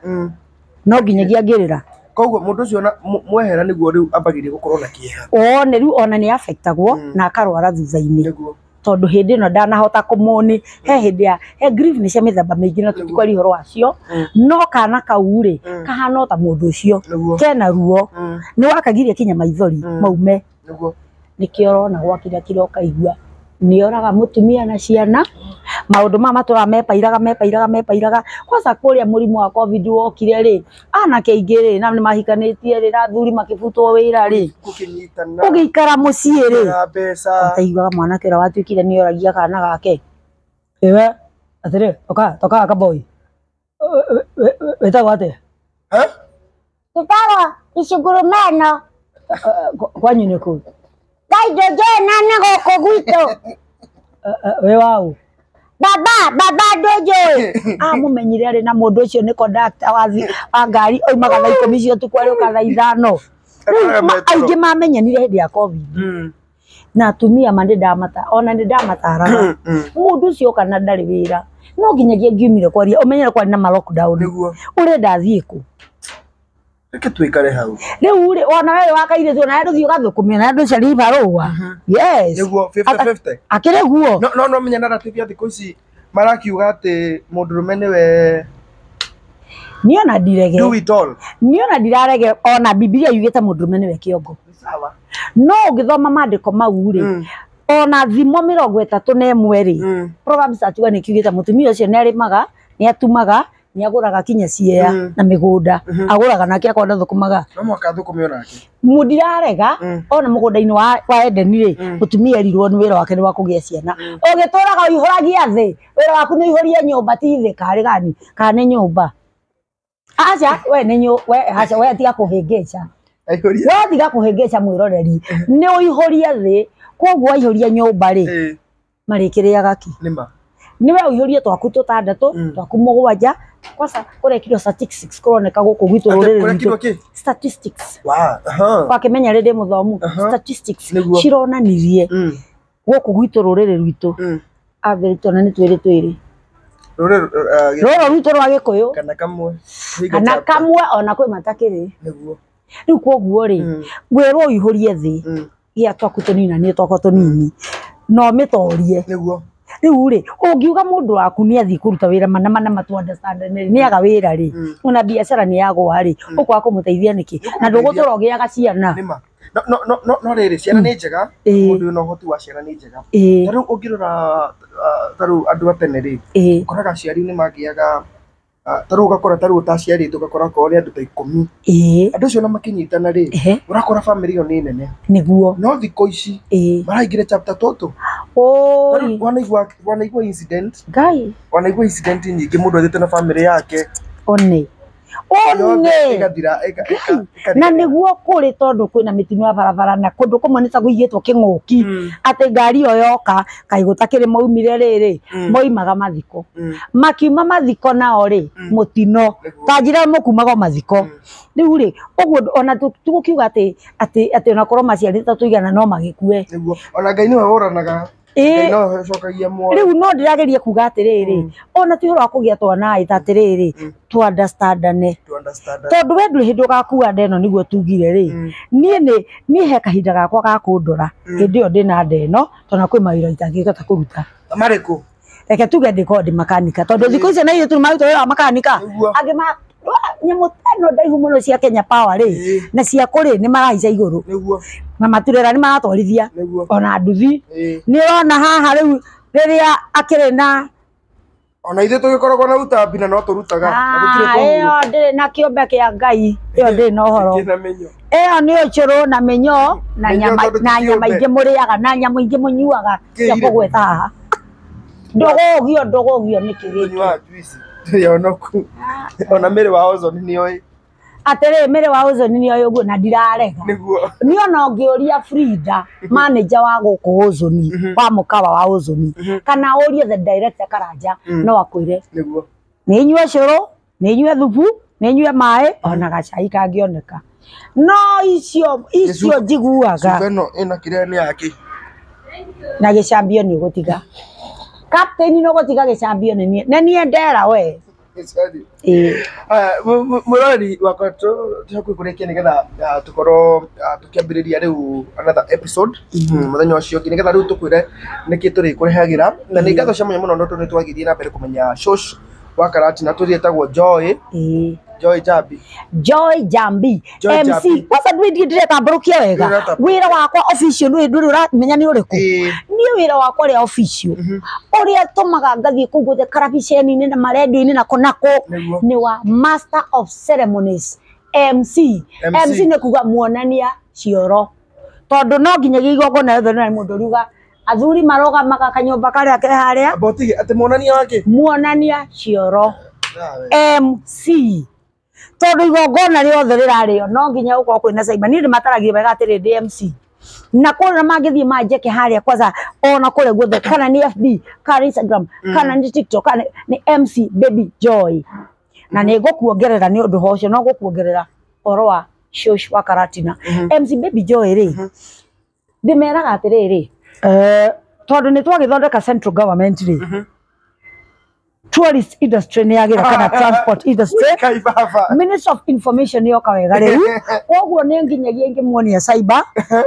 no nginyagia angĩrĩra. Koguo mũndũ ũcio mwehera nĩguo rĩu ambagĩrĩrie gũkorwo na kĩeha. One rĩu ona nĩ affectagwo na akarwara thutha-inĩ tondũ hĩndĩ ĩno ndanahota kũmũni he hĩndĩ ya grief nĩ cia mĩthemba mĩingĩ na tũtikwaria ũhoro wacio no kana kau rĩ kahana ta mũndũ ũcio kena ruo nĩ wakagiria kinya maithori maume nĩkĩo ũrona gwakĩra kĩro kaigua nĩ oraga mũtumia na ciana maũndũ maya matũra mepairaga kwanza kũrĩa mũrimũ wa covid wokire rĩ anake aingĩ rĩ na nĩ mahikanĩtie rĩ athuri makĩbutwo wĩra rĩ ũgĩikara mũciĩ rĩ ũtaiguaga mwanake ũrĩa watuĩkire nĩ oragia kana gake ewe atĩrĩ toka kaboi wĩtagwo atĩa Tutaro Icugurumeno kwanyu nĩ kũ Gaijojena nĩgũkũ gwitũ we wau baba ndojo mũmenyire arĩ na mũndũ ũcio nĩ conductor wa ngari oimaga thaa 10 cia ũtukũ arĩ ũka thaa 5 aingĩ mamenyanire hĩndĩ ya covid na atumia ma ona nĩ ndamataraga mũndũ ũcio kana ndarĩ wĩra no nginyagia ngiumire kwaria ũmenyere kwari na ma lockdown ũrenda athiĩ kũ reke twikare hau rĩu rĩ ona wewe wakaire tu na ndũthiĩ ũgathũkũmia na ndũ ciarĩ ibarũa yes nĩguo 50-50 akĩrĩ guo no menya narrative ya thikũ ici marakiuga atĩ mũndũrũme nĩwe niona ndirege do it all niona ndirarege ona Biblia yugĩte mũndũrũme nĩwe kĩongo sawa no ũngĩthoma maandĩko mau rĩ ona thimo 31 rĩ Proverbs atuga nĩ kiugĩte mũtumia ũcio nĩ arĩmaga nĩ atumaga nĩ agũraga kinya ciea na mĩgũnda agũraga nake akonda thũkũmaga no mwaka thũkũme onake mũndirarega ona mũgũnda-inĩ wa Edeni rĩ mũtumia erirwo nĩ wĩra wake nĩ wa kũgĩa ciana ũgĩtũraga ũihũragia thĩ wĩra waku nĩ ũihũrie nyũmba ti thĩ karĩ gani kana nĩ nyũmba acha we tiga kũhĩngĩca we tiga kũhĩngĩca mwĩroreri nĩ ũihũrie thĩ koguo waihũria nyũmba rĩ marĩkĩrĩaga ki niwe ũihũrie twaku 6 twaku 7 kwanza kũrekirwo statistics kũroneka gũkũ gwitũ rũrĩrĩ statistics wakĩmenya rĩndĩ mũthomu statistics cironanirie gũkũ gwitũ rũrĩrĩ rwitũ average na nĩ twĩrĩ rũrũ rwitũ rwa Gĩkũyũ kana kamwe ona kwĩ matakĩrĩ rĩu koguo rĩ wĩrwo ũihũrie thĩ gĩa twaku tũnini nĩ twakwa tũnini no mĩtorie rĩu rĩ ũngiuga mũndũ waku nĩ athiĩ kũruta wĩra mana matu understand nĩ aga wĩra rĩ ona biacara nĩ yagwa rĩ ũkwa kũmũteithia nĩkĩ na ndũgũtũra ũgĩaga ciana no rĩrĩ ciana nĩ njega mũndũ no ũhoti wa ciana nĩ njega tarĩu ũngĩrora tarĩu andũ atene rĩ ũkoraga aciari nĩ magĩaga tarĩu ũgakora tarĩu taciarĩtwo ũgakora korwo nĩ andũ ta 10 andũ acio na makĩnyitana rĩ ũrakora family ĩyo nĩ nene nĩguo no thikũ ici maraingĩra chapter toto wanaigua incident nyingĩ mũndũ athiĩte na family yake one na nĩguo kũrĩ tondũ kwĩna mĩtino ya barabara na kũndũ kũmwe nĩ ta gũigĩtwo kĩng'ũki atĩ ngari ĩyo yoka kaĩ gũtakĩrĩ maumire rĩrĩ moimaga mathiko makiuma mathiko nao rĩ mũtino tanjira mũkumaga mathiko rĩu rĩ ũguo ona tũgũkiuga atĩ ona korwo maciarĩte tũigana no magĩkue ona Ngai nĩwe woranaga rĩu no ndĩrageria kuga atĩrĩrĩ ona ti ũhoro wa kũgĩa twana atĩrĩrĩ tu understandane tondũ we ndũrĩ hĩndĩ ũgakua nda ĩno nĩguo tugire rĩ niĩ he kahinda gakwa ga kũndora hĩndĩ ĩyo ndĩna nda ĩno tondũ kwĩ mawĩra itangĩhota kũruta marĩkũ reke tuge ndĩkorwo ndĩ makanika tondũ thikũ icio na ithuĩ tũmaruta wĩra wa makanika angĩ nyamũ teno ndaihu mũno cia Kenya Power rĩ na cia kũrĩ nĩ maraica igũrũ na maturera nĩ maratwarithia ona nduthi nĩ ũrona haha rĩu rĩrĩa akĩrĩ na ona ithe tugikoragwo na utambi na no turutaga na gutire iyo ndiri na kiumbe kia Ngai iyo ndiri na uhoro iyo ni ucuru na menyo na nyama ingi muriaga na nyama ingi munyuaga cia kugweta haha ndogogio ni kigiki ona mere wa Ozone ni oi atere mere wa Ozone ni oi uguo na ndirarega ni ona ungiuria Frida manager wa guku Ozone wa mukawa wa Ozone kana urie the director Karanja no akwire niguo ni nyue curu ni nyue thubu ni nyue mai ona gacai kangioneka no icio njiguaga subeno ina kiria ni yake na gicambio ni gutiga captain no gutiga gicambio ni nie ndera we murori wakato tukukurekia nigetha tukoro tukiambiriria riu another episode muthenya ucio nigetha riu tukwire niki turi kurehagira na ni ngatho cia muno ndo tuni twagithie na mbere kumenya Shosh wa Karatina turietagwo Joy Jambi MC wasa ndire tamburukia wega wira wakwa official nduri uramenya ni uriku ni wira wakwa ria official uria tumaga ngathie kuguthe karabiceni ni na maredio ni na konako ni wa Master of Ceremonies MC ni kuga muonania cioro tondu no nginyagia igongona yothe na mundu ruga athuri maroga maka kanyumba karia ke haria abotige ati muonania cioro MC tondu igongona riothe rirario no nginya uko kwina Saiba ni mataragie wega atiri DMC na kuna magithie majeke haria kwanza ona kule guothe kana ni FB kana Instagram kana ni TikTok kana ni MC Baby Joy na ni gukuongerera ni undu hocio no gukuongerera oro wa Shosh wa Karatina MC Baby Joy ri ndimeraga atiriri tondu ni twagithondeka central government ri tourist industry ni yagira kana transport industry Minister of Information yo kawega riu koguo ni nginyagia ingi muonia Saiba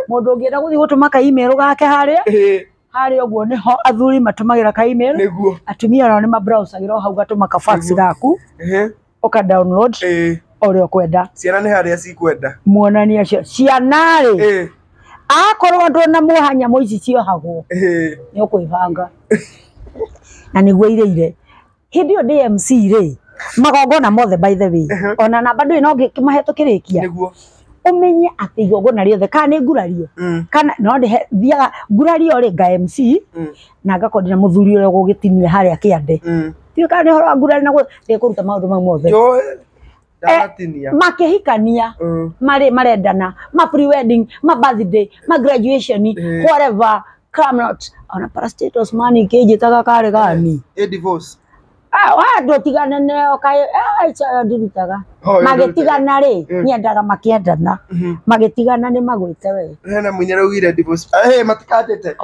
mundu ngienda guthi gutuma ka email gake haria uguo ni ho athuri matumagira ka email atumia nao ni mabrowsagira hau gatuma ka fax gaku uka download orio kwenda ciana ni haria cikwenda muonania ciana ri akorwo ndo na muhanya moici cio hago ni ukuivanga na niguo ireire hindi o DMC ri magongona mothe by the way ona na bado ino ngimahetũkĩrĩkia niguo umenye ati igongona riothe kana ni ngurario kana no thiaga ngurario ri nga MC na ngakondina muthuri uria gugitinia haria kiande tio kana ni horo wa ngurario na ndikuruta maundu mau mothe makihikania marendana ma pre wedding ma birthday ma graduation whatever come out ona parastatus mani kejitaga kare gani divorce wado tigana neo kai ndirutaga magitigana ri nyendaga makiendana magitigana ni magwite we hena munyera ugire divorce matikatete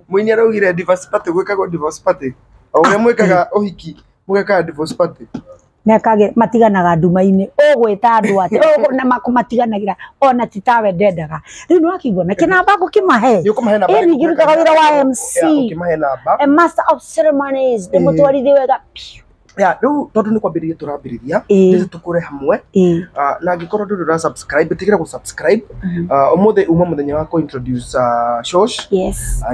munyera ugire divorce party gwikagwo divorce party oria mwikaga uhiki mwikaga divorce party mekage matiganaga nduma-ini ugwita andu ati na makumatiganagira ona titawe ndendaga riu no akigwa na kinamba gukimahe ni ngirutaga wira wa MC a Master of Ceremonies ndimutwarithie wega riu tondu ni kwambiriria turambiriria ni tukure hamwe na ngikorwo ndu ra subscribe tigira ku subscribe umuthi uma muthenya wa ku introduce Shosh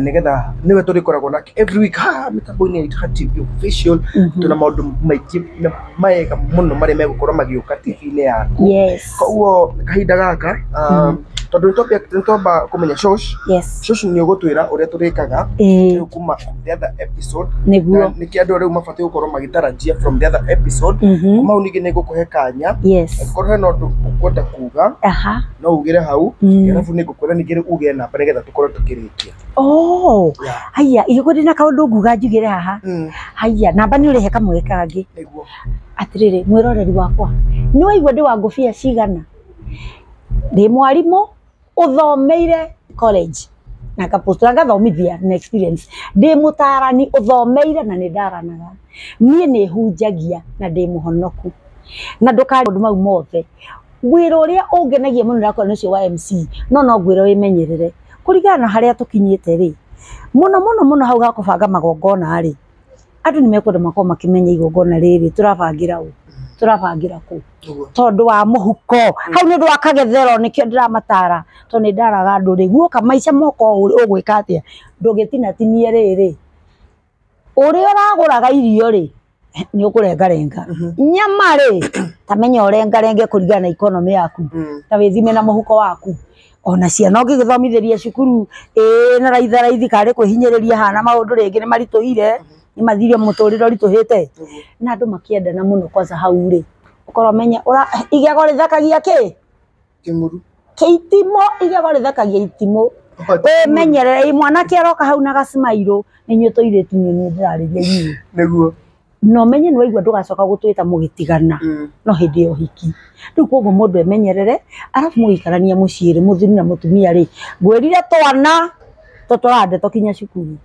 nigetha niwe turikoragwo na every week mitambo-ini ya Itaha TV official tuna maundu maingĩ maega muno maria megukorwo magiuka TV-ini yaku koguo kahinda gaka tondu ntomba kumenya Shosh Shosh ni ugutwira uria turikaga kuma the other episode niki andu riu mabati gukorwo magitarajia from the other episode kuma unigi ni gukuhe kanya korwo no ukwenda kuga no ugire hau arafu ni gukwira nigire uge namba nigetha tukorwo tukirikia haya iyo ndina kaundu nguga njugire haha haya namba ni urihe kamwe kangi atiriri mwiroreri wakwa ni waigua ndi wa ngufia cigana ndi mwarimu uthomeire college na kapostura ngathomithia na experience ndi mutarani uthomeire na ni ndaranaga nie ni hunjagia na ndi muhonoku na ndukari undu mau mothe wira uria ungenagia muno rakwa nicio wa MC no ngwira wimenyerere kurigana haria tukinyite ri muno hau ga kubanga magongona ri andu ni mekwenda makoma makimenya igongona riri turabangira ku tondu wa muhuko hau ni ndu akagethero nikio ndiramatara to ni ndaraga andu ri guoka maica moko ugwika atia ndugitinatinio riri uri uraguraga irio ri ni ukurengarenga nyama ri tamenya urengarenge kurigana na economy yaku ta withime na muhuko waku ona ciana ngigithomithiria cukuru na raithi kare kwihinyiriria hana maundu ringi ni marituire ni mathirie muturiro rituhite na andu makiendana muno kwanza hau ri ukorwo menya ura igego rithakagia ki kimuru keitimo igego rithakagia itimo menyerere mwana kieroka hau na gasimairo ninyo toiretu ni ndirariria inyu niguo no menye no igwa ndugacoka gutwita mugitigana no hindi yo hiki riu koguo mundu emenyerere arafu mugikarania muciiri muthuri na mutumia ri ngwirire twana totorande tokinya cukuru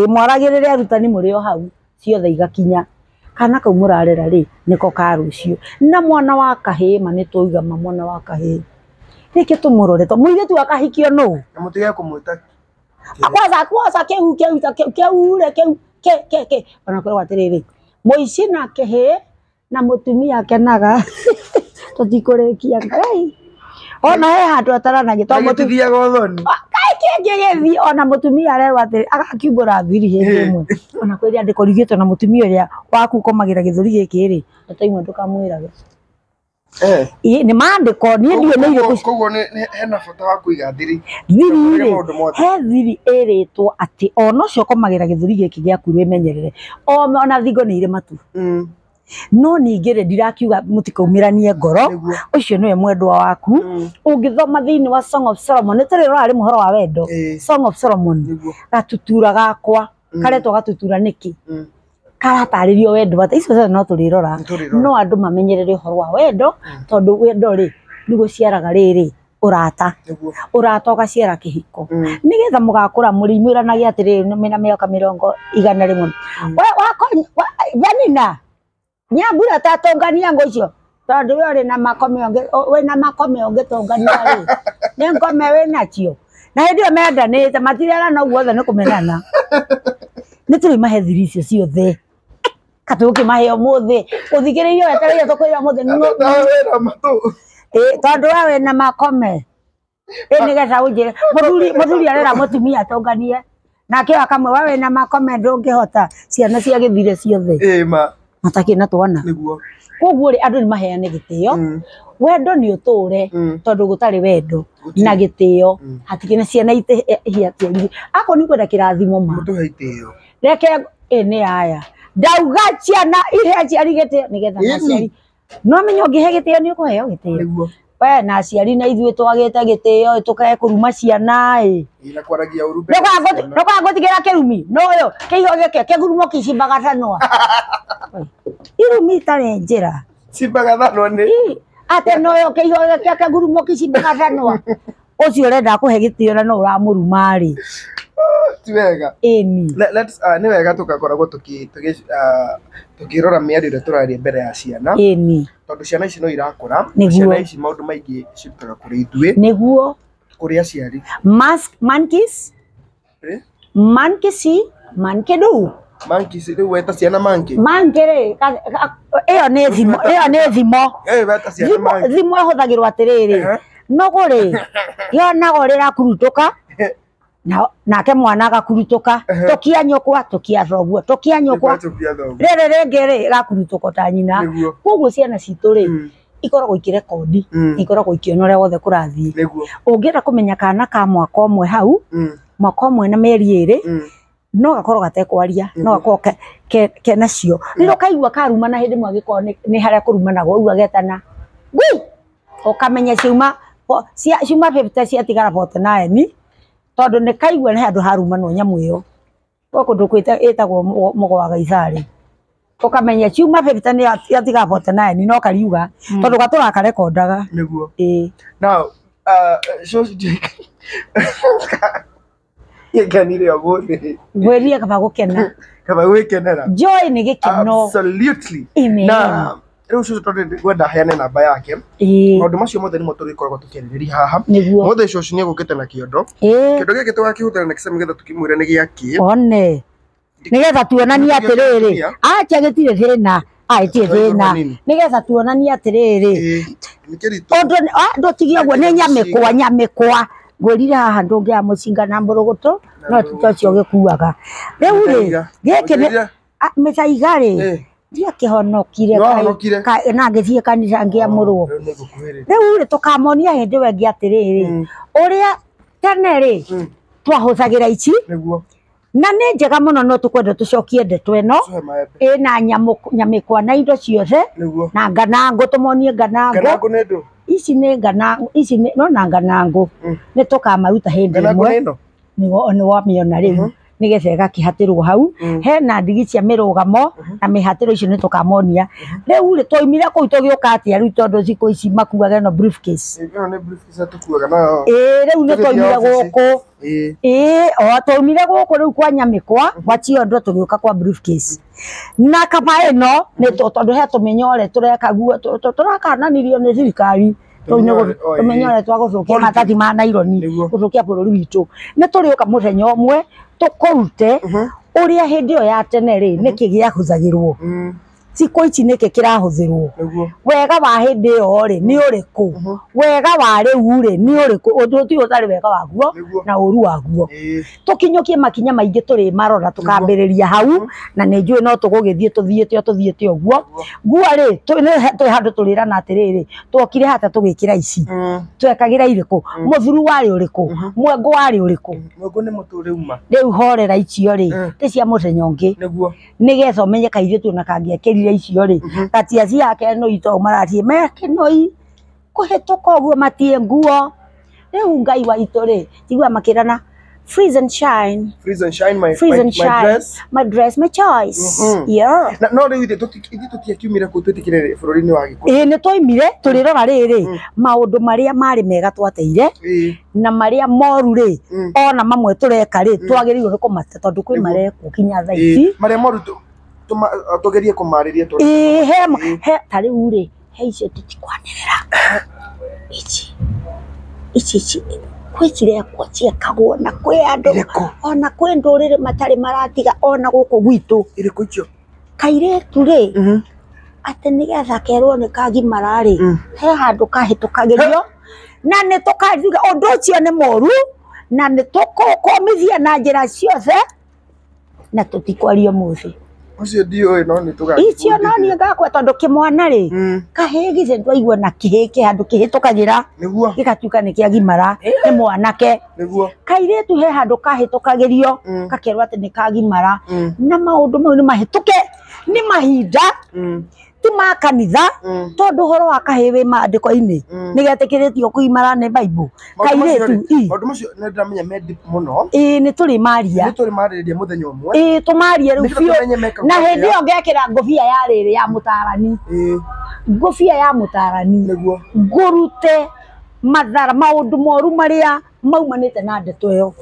mwaragirire arutani muri o hau ciothe igakinya kana kau murarera ri niko karucio na mwana wa kahima ni tuiga mwana wa kahima reke tumurore to muire tu akahikio no na mutige kumwita akwaza ke ona kwa watiriri moici nake he na mutumia akenaga tutikurekia ngai ona he handu ataranagia to mutumia gothoni kaiki ona mutumia arerwa atiri akakiumbura thiri hindi imwe ona kwiri andiko rigitwo na mutumia uria waku komagira githuri giki ri utaimwe ndukamwiraga ni maandiko ni ndio ne ile koguo ni hena bata wa kuiga thiri he thiri eritwo ati ono cio komagira githuri giki giaku rimenyerere ona thingo ni ire matu no ningire ndirakiuga mutikaumiranie ngoro ucio niwe mwendwa waku ungithoma thiini wa Song of Solomon nitari rari muhoro wa wendo Song of Solomon gatutura gakwa karetwo gatutura niki karataririo wendo bata icio no turirora no andu mamenyerere uhoro wa wendo tondu wendo ri nigo ciaraga riri urata ugaciara kihiko nigetha mugakura murimwiranagia atiri mena miaka 100 yanina nyambura tatongania ngo icio tondu we uri na makome onge tongania ri ni ngome we nacio na hindi mendanite matirera no guothe ni kumenana ni turi mahe thiri icio ciothe katuki mahe umuthi uthigiririo wetereire tukwira umuthi tondu we na makome nigetha unjire muthuri arera mutumia tonganie nake akamwe we na makome ndungihota ciana cia githire ciothe mataki na twana koguo ri andu ni maheane gitio wendo ni uture tondu gutari wendo na gitio hatikine ciana hiatia ako ni kwenda kirathimo ma mutu haitio reke ni aya ndauga ciana ihe ciari gitio nigetha na ciari no menyo ngihe gitio ni ukuheo gitio we na ciari na ithuĩ twagĩte gĩtĩo tũkae kũruma ciana ina kwaragia urumbe ndoka ngũtigĩra kĩrumi no yo kĩigo gĩke kĩgurumo kĩcimbagathanwa irumi itarĩ njĩra cimbagathanwa nĩ ate no yo kĩigo gĩke kĩgurumo kĩcimbagathanwa ũcio ũrenda kũhe gĩtĩo na no ũramũruma rĩ ti wega let's ni wega tugakoragwo tukirora mĩario ĩrĩa tũraria mbere ya ciana tondu ciana ici no irakura ciana ici maundu maingi cibutaga kuri ithuĩ niguo kuri aciari monkeys monkeys riu weta ciana monkey ri iyo ni thimo weta ciana monkey thimo ihuthagirwo atiriri no guri yonago rirakurutuka nake mwana agakurutuka tokia nyokwa tokia thoguo tokia nyokwa rere rengere rakurutuka ta nyina koguo ciana citu ri ikoragwo ikirekodi ikoragwo ikionore wothe kurathi ungienda kumenya kana ka mwaka omwe hau mwaka omwe na meri iri no gakorwo gatekwaria no gakorwo ke nacio riro kaigua karuma na hindi mwagiko ni haria kuruma nago uga getana gui ukamenya ciuma 50 ciatigara 49 tondu ni kaigua ni handu haruma no nyamu iyo kundu kwita itagwo mugwaga icari ukamenya ciuma 50 ni yatigara 49 no kariuga tondu gatura karekondaga niguo now yekanire abothi gweria kaba gukena kaba gwikenera joy ni gikeno absolutely na riu cucu tondu gwenda heane namba yake maundu macio mothe nimo turikoragwo tukiririria haha mothe cucu ni egukite na kiondo kiondo giki tugakihutana na kisemi getha tukimwira ni giaki one nigetha tuonanie atiriri acha gitire thina aitie thina nigetha tuonanie atiriri ndo tigia guo ni nyamikwa ngwirire haha ndungia mucinga na mburugutu no tutacio gikuaga riu ri giki ni mecaiga ri Dia kihonokire No honokire. na ngithie kanitha ngiamurwo. Riu ri tukamonia hindi we ngi atiriri. Uria tene ri twahuthagira ici. Niguo. Na nĩ njega mũno no tũkwenda tũcokie ndeto ĩno ĩna nyamĩkwa na indo ciothe na nganangũ tũmonie nganangũ. Nganangũ nĩ ndũ? Ici nĩ nganangũ, ici nĩ no na nganangũ nĩ tũkamaruta hĩndĩ ĩmwe nĩ wamĩona rĩu nĩgetha ĩgakĩhatĩrwo hau. Hena ndigi cia mĩrũgamo na mĩhatĩro icio nĩ tũkamonia. Rĩu rĩ twoimire kũu tũgĩũka atĩa rĩu tondũ thikũ ici makuaga ĩno briefcase. Ĩno nĩ briefcase tũkuaga nayo. Rĩu nĩ twoimire gũkũ. Twoimire gũkũ rĩu kwa nyamĩkwa gwa Ciondo tũgĩũka kwa briefcase. Na kaba ĩno nĩ tondũ he tũmĩnyore tũreka guo tũrakananirio nĩ thirikari. Tũmĩnyore twa gũcokia maratathi ma naironi gũcokia bũrũri witũ. Nĩ tũrĩũka mũthenya ũmwe tũkũrute ũrĩa hĩndĩ ĩyo ya tene rĩ nĩkĩ gĩahũthagĩrwo. Thikũ ici nĩkĩ kĩrahũthĩrwo. Wega wa hĩndĩ ĩyo rĩ nĩ ũrĩkũ? Wega wa rĩu rĩ nĩ ũrĩkũ? Ũndũ ũtirĩ ũtarĩ wega waguo na ũru waguo. Tũkinyũkie makinya maingĩ tũrĩ marora tũkambĩrĩria hau na nĩ njũĩ no tũgũgĩthiĩ tũthiĩte ũguo. Ngua rĩ twĩ handũ tũrĩrana atĩrĩrĩ twokire hata tũgĩkĩra ici twekagĩra irĩkũ? Mũthuru warĩ ũrĩkũ? Mwengo warĩ ũrĩkũ? Mwengo nĩ mũtũ rĩu ma. Rĩu horera icio rĩ tĩ cia mũthenya ũngĩ nĩgetha ũmenye kairĩtu na kangĩakĩrire icio rĩ gatiaci yake no ito marathie meke noi kuhituka uguo matie nguo. Riu Ngai wa itu ri tigwa makirana freeze and shine my dress my choice. Yeah no riu tutiakiumire ku twitikire bũrũri-inĩ wa Gĩkũyũ. Nĩ twoimire tũrĩrora rĩrĩ maũndũ marĩa marĩ mega twateire na marĩa moru rĩ ona mamwe tũreka rĩ twagĩrĩirwo nĩ kũmate tondũ kwĩ marekwo kinya thaa ici marĩa moru tugerie kumarĩria tondũ he tarĩu rĩ he icio tũtikwanĩrĩra ici kwĩ cirekwo ciekagwo na kwĩ andũ ona kwĩ ndũrĩrĩ matarĩ maratiga ona gũkũ gwitũ. Irĩkũ icio? Kairĩtu rĩ atĩ nĩgetha kerwo nĩ kagimara rĩ he handũ kahĩtũkagĩrio na nĩ tũkaruga ũndũ ũcio nĩ moru na nĩ tũkũmithia na njĩra ciothe na tũtikwaria mũthĩ. Ucio ndiũĩ no nĩ tũgakĩbundithia. Icio no niĩ ngakwa tondũ kĩmwana rĩ kahĩĩ githĩ ndwaigua na kĩhĩĩ kĩ handũ kĩhĩtũkagĩra gĩgatuĩka nĩ kĩagimara nĩ mwanake. Kairĩtu he handũ kahĩtũkagĩrio gakerwo atĩ nĩ kagimara na maũndũ mau nĩ mahĩtũke nĩ mahinda ti ma kanitha tondũ ũhoro wa kahĩĩ wĩ maandĩko-inĩ nĩgetĩkĩrĩtio kũgimara nĩ Bible. Kairĩtu maũndũ macio nĩ ndĩramenya me deep mũno. Nĩ tũrĩ maria mũthenya ũmwe tũmarie rĩu biũ na hĩndĩ ĩyo ngekĩra ngũbia ya rĩrĩ ya mũtarani ngũbia ya mũtarani ngũrute mathara maũndũ moru marĩa maumanĩte na ndeto ĩyo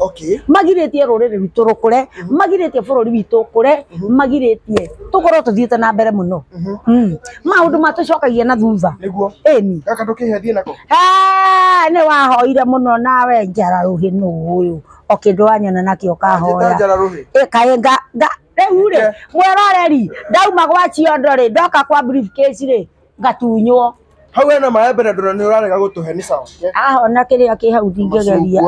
magirĩtie rũrĩrĩ rwitũ rũkũre magirĩtie bũrũri witũ ũkũre magirĩtie tũkorwo tũthiĩte na mbere mũno maũndũ matũcokagia na thutha. Ĩni gaka ndũkĩhethiĩ nako nĩ wahoire mũno nawe njara rũhĩ nũ ũyũ o kĩndũ wanyona nakĩo kahoya kaĩ rĩu rĩ mwĩroreri ndauma gwa Ciondo rĩ ndoka kwa briefcase rĩ ngatunywo hau hena maembe na ndũna nĩ ũrarega gũtũhe nĩ sawa ona kĩrĩa kĩ hau ndingĩgeria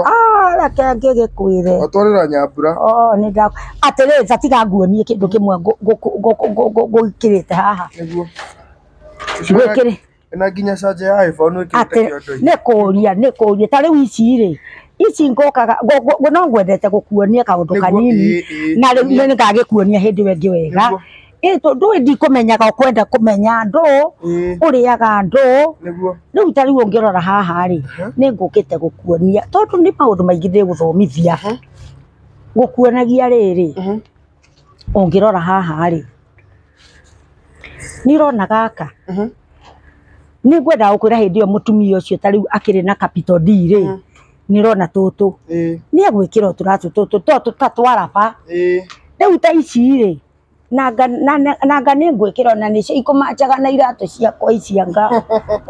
reke ngĩgĩkwĩre otwarĩra Nyambura nĩ atĩrĩ tiga nguonie kĩndũ kĩmwe ngũkĩrĩte haha gwĩkĩrĩ na nginya canja ya iPhone wĩkĩrĩte kĩondo-inĩ. nĩ kũria ta rĩu ici rĩ ici ngokaga no ngwendete gũkuonia kaũndũ kanini na rĩu nĩ ngagĩkuonia hĩndĩ ĩyo ĩngĩ wega ndũĩ ndikũmenyaga ũkwenda kũmenya ndũ ũrĩaga ndũ rĩu ta rĩu ũngĩrora haha rĩ nĩ ngũkĩte gũkuonia tondũ nĩ maũndũ maingĩ ndĩgũthomithia gũkuonagia rĩrĩ ũngĩrora haha rĩ nĩ ũrona gaka nĩ ngwenda gũkwĩra hĩndĩ ĩyo mũtumia ũcio ta rĩu akĩrĩ na capital D rĩ nĩ ũrona tũtũ nĩ egwĩkĩra tũratũ tũtũ tũtatwaraba rĩu ta ici rĩ nanga nĩ ngwĩkĩra ona nĩcio ikũmanjaga na iratũ ciakwa icianga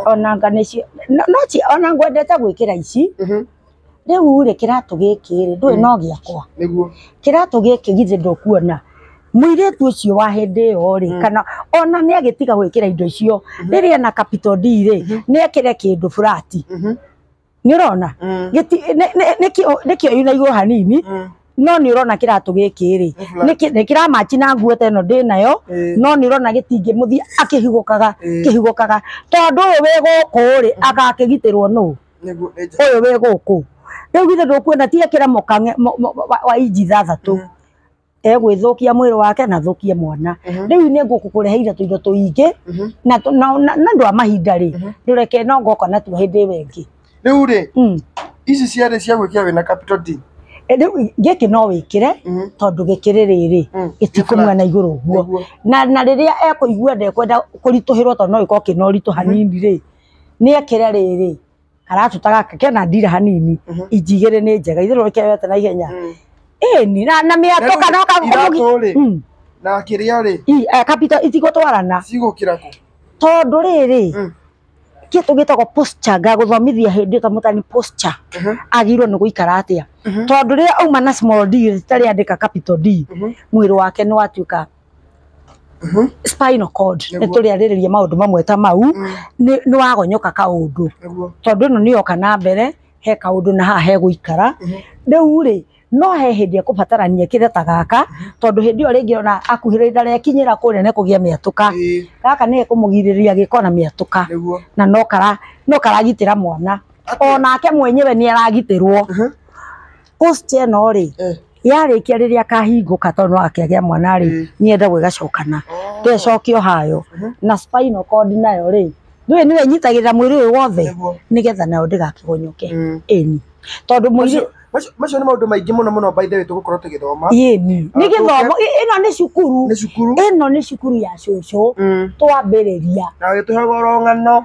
onanga nĩcio ona ngwendete gwĩkĩra ici rĩu rĩ kĩratũ gĩkĩ rĩ ndũĩ no gĩakwa kĩratũ gĩkĩ githĩ ndũkuona mũirĩtu ũcio wa hĩndĩ ĩyo rĩ kana ona nĩ agĩtiga gwĩkĩra indo icio rĩrĩa na capital D rĩ nĩ ekĩre kĩndũ flat nĩ ũrona nĩkĩo ina igũrũ hanini no nĩ ũrona kĩratũ gĩkĩ rĩ nĩ kĩramachi na nguo ta ĩno ndĩ nayo no nĩ ũrona gĩtingĩ mũthia akĩhigũkaga tondũ ũyũ wĩ gũkũ rĩ agakĩgitĩrwo nũ ũyũ wĩ gũkũ rĩu githĩ ndũkwenda ti ekĩra mũkang'e wa inji ithathatũ egwĩthũkia mwĩrĩ wake na thũkie mwana rĩu nĩ ngũkũreheire tũindo tũingĩ na ndũ a mahinda rĩ ndũreke no ngoka na tu hĩndĩ ĩyo ĩngĩ rĩu rĩ ici ciarĩ cia gwĩkĩra wĩna capital D rĩu gĩkĩ no wĩkĩre tondũ gĩkĩrĩ rĩrĩ gĩtikũmua na igũrũ ũguo na rĩrĩa ekũigua ndekwenda kũritũhĩrwo tondũ no gĩkorwo kĩna ũritũ hanini rĩ nĩ ekĩre rĩrĩ karatũ ta gaka kena ndira hanini inji igĩrĩ nĩ njega itherũ rĩkĩwete na ihenya ĩni na mĩatũ kana iratũ rĩ na kĩrĩa rĩ capital itigũtwarana cigũkĩra kũ tondũ rĩrĩ kĩtu gĩtagwo posture gagũthomithia hĩndĩ ta mũtani posture agirwo nĩ gũikara atĩa tondũ rĩrĩa auma na small d rĩtarĩ andĩka capital D mwĩrĩ wake nĩ watuĩka spinal cord nĩ tũrĩarĩrĩria maũndũ mamwe ta mau nĩ wagonyoka kaũndũ tondũ ĩno nĩyoka na mbere he kaũndũ na haha he gũikara rĩu rĩ no he hĩndĩ ekũbatarania kĩrĩa ta gaka tondũ hĩndĩ ĩyo rĩngĩ ona akuhĩrĩria ndarekinyĩra kũrĩa nĩ kũgĩa mĩatũka gaka nĩ ekũmũgirĩrĩria gĩko na mĩatũka na no karagitĩra mwana onake mwenyewe nĩ aragitĩrwo posture ĩno rĩ yarĩkia rĩrĩa akahingũka tondũ no akĩgĩa mwana rĩ niende gwĩgacokana ndecokio hayo na spinal cord nayo rĩ ndũĩ nĩwe nyitagĩrĩra mwĩrĩ ũyũ wothe nĩgetha nayo ndĩgakĩgonyoke ĩni tondũ mwĩrĩ macio nĩ maũndũ maingĩ mũno by the way tũgũkorwo tũgĩthoma ĩni nĩ gĩthomo ĩno nĩ cukuru ĩno nĩ cukuru ya cũcũ twambĩrĩria na gĩtũheaga oro ng'ano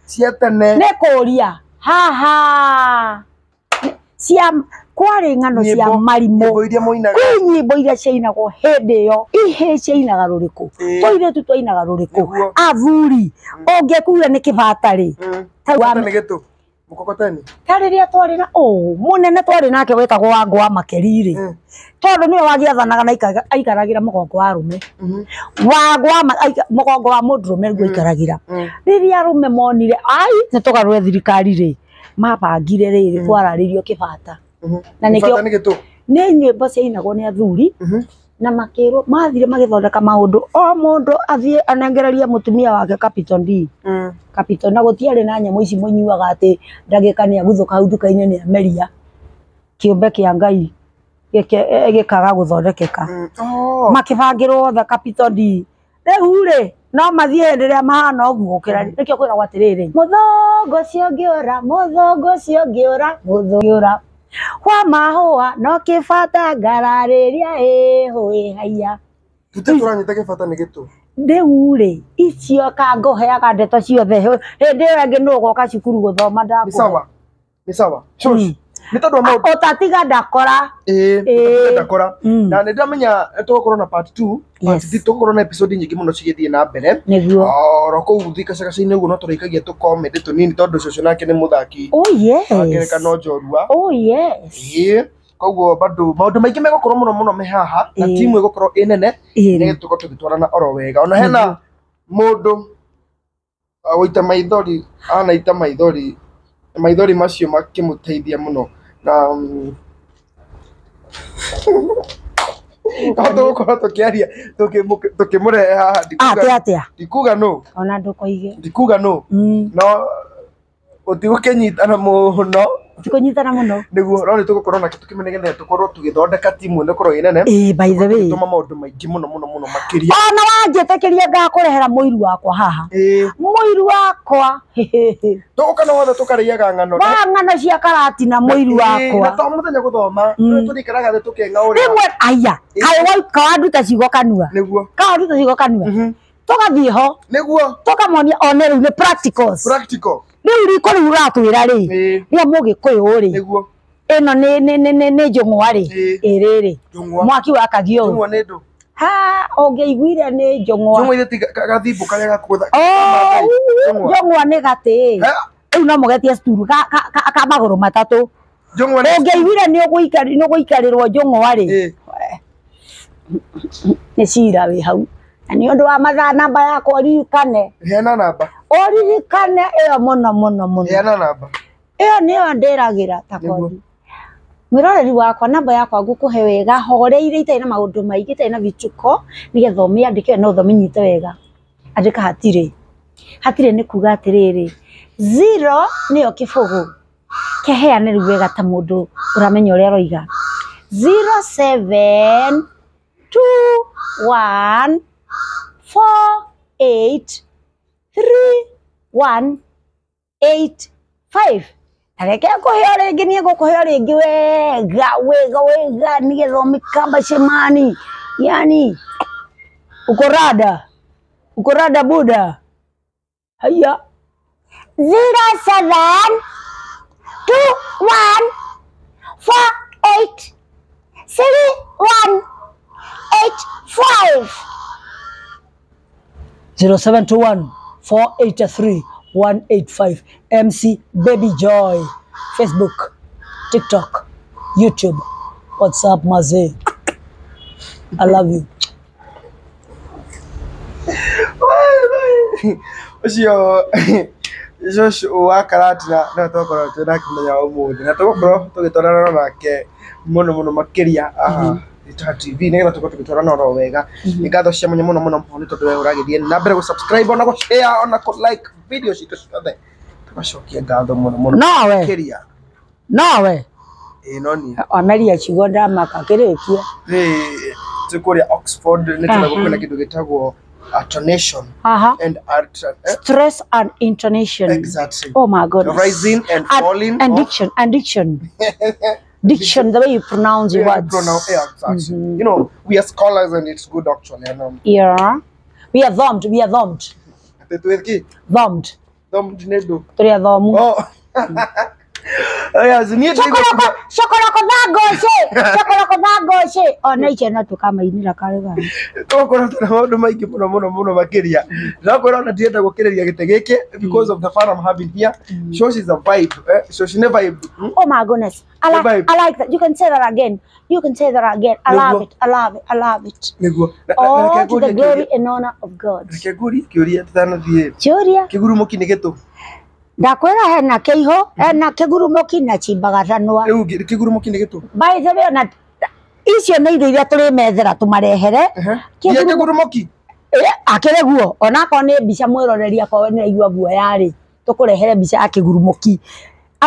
cia tene nĩ kũria haha cia kwarĩ ng'ano cia marimũ kwĩ nyĩmbo iria ciainagwo hĩndĩ ĩyo ihĩ ciainaga rũrĩkũ tũirĩtu twainaga rũrĩkũ athuri ũngĩkuire nĩ kĩbata rĩ ta rĩrĩa twarĩ na mũnene twarĩ nake wetagwo Wangũ Makeri rĩ tondũ nĩwe wagĩathanaga na aikaragĩra mũgongo wa arũme mũgongo wa mũndũrũme nĩguo aikaragĩra rĩrĩa arũme monire nĩ tũgarũre thirikari rĩ mabangire rĩrĩ kwararĩrio kĩbata na nĩkĩo nĩ nyĩmbo ciainagwo nĩ athuri na makĩrwo mathire magĩthondeka maũndũ o mũndũ athiĩ anengererie mũtumia wake capital D capital na gũtiarĩ na nyamũ ici mũnyuaga atĩ ndagĩka nĩ aguthũka hau nduka-inĩ nĩ ameria kĩũmbe kĩa Ngai gĩkaga gũthondekeka makĩbangĩrwo othe capital D rĩu rĩ no mathiĩ hĩndĩ ĩrĩa mahana ũguo gũkĩra nĩkĩo kwĩragwo atĩrĩrĩ mũthũngũ ũcio ũngĩũra kwa mahũa no kĩbata ngararĩria hũĩhaiya tũranyita kĩbata nĩ gĩtũ rĩu rĩ icio kangũheaga ndeto ciothe hĩndĩ ĩyo ĩngĩ nĩ ũgoka cukuru gũthoma ndakũhe nĩ sawa nĩ tondũ maũndũ ũtatiga ndakora ndakora na nĩ ndamenya tũgũkorwo na part 2 tũgũkorwo na episode nyingĩ mũno cigĩthiĩ na mbere oro kũu thikacagaca-inĩ ũguo no tũrĩkagia tũkomedi tũnini tondũ cũcũ nake nĩ mũthaki ngerekano njorua koguo bado maũndũ maingĩ megũkorwo mũno me haha na timu ĩgũkorwo ĩ nene nĩ tũkorwo tũgĩtwarana oro wega ona hena mũndũ gũita maithori anaita maithori macio makĩmũteithia mũno na tũgũkorwo tũkĩaria tũkĩmũrehe haha ndikuga nũ ona ndũkoige ndikuga nũ no ũtigũkĩnyitana mũno tikũnyitana mũno nĩguo no nĩ tũgũkorwo nake tũkĩmenyegetha tũkorwo tũgĩthondeka timu ĩno ĩkorwo ĩ nene by the way tũma maũndũ maingĩ mũno makĩria ona wanjĩtĩkĩria ngakũrehera mũiru wakwa haha mũiru wakwa tũgũka na wothe tũkarĩaga ng'ano cia karatina mũiru wakwa na to mũthenya gũthoma tũrĩikaraga thĩ tũkeng'aũrĩra rĩmwe aya kawanduta ciugo kanua nĩguo kawanduta ciugo kanua tũgathiĩ ho nĩguo tũkamonia one rĩu nĩ practicals rĩu riko rĩu ũratwĩra rĩ rĩa mũgĩkũyũ rĩ ĩno nĩ njũng'wa rĩ ĩrĩrĩ mwaki wakagio ũngĩiguire nĩ njũng'wa njũng'wa nĩ gatĩ rĩu no mũgetie cuturu ka magũrũ matatũ ũngĩiguire nĩ ũgũikarĩrwo njũng'wa rĩ nĩ cira wĩ hau na nĩ ũndũ wa mathaa namba yakwa ririkane heana namba ũririkane ĩyo mũno heana namba ĩyo nĩyo ndĩragĩra ta kothi mwiroreri wakwa namba yakwa ngukuhe wega horeire itai na maundu maingi itai na vituko nigetha umiandike no thominyite wega andika hatire ni kuga atiriri 0 niyo kibugu keheane riu wega ta mundu uramenya uria roiga 07214835 Tareke kuheo ringi ni gukuheo ringi wega nigetha umikamba shemani yani ukorada buda haya 0721483185 MC Baby Joy Facebook TikTok YouTube WhatsApp maze I love you Ucio Joshua wakaratina na tokoro tena kimenya umuthi na tokoro tugitwarana nake muno makiria Itaha TV nega tokoro tugitwarana ro wega ngatho cia muno ni tondu we uragithie na mbere go subscribe ona go share ona go like video citu ciothe tugacokia ngatho muno makiria nawe noni Ameria chigo ndamaka kirikia tukuria Oxford nitula gukona kindu gitagwo attonation and stress and intonation. Exactly. Oh my God. Rising and falling. And diction. Diction, the way you pronounce your words. Exactly. You know, we are scholars and it's good actually. Yeah. We are thumbed. Thumbed. Thumbed nedo. Turia thumu. Oh. Chocolate bagoshe. Ona ichena tukamainira kare gani. Tokora tuna maundu maingi muno makiria. Ndakora na tienda gukiriria gite giki because of the fun I'm having here. Shows is a vibe. So she never vibe. Oh my goodness. I like that. You can say that again. I love it. All to the glory and honor of God. Kiuria tana thie. Kigurumoki ni gitu. Ndakwira hena keiho hena kigurumoki na chimbaga ranwa riu kigurumoki ni gitu by the way na icio nĩ indo iria tũrĩ methera tũmarehere kigurumoki akire guo ona ko nĩ mbica mwĩroreria kwa nĩ aigua guoya rĩ tũkũrehere mbica ya kigurumoki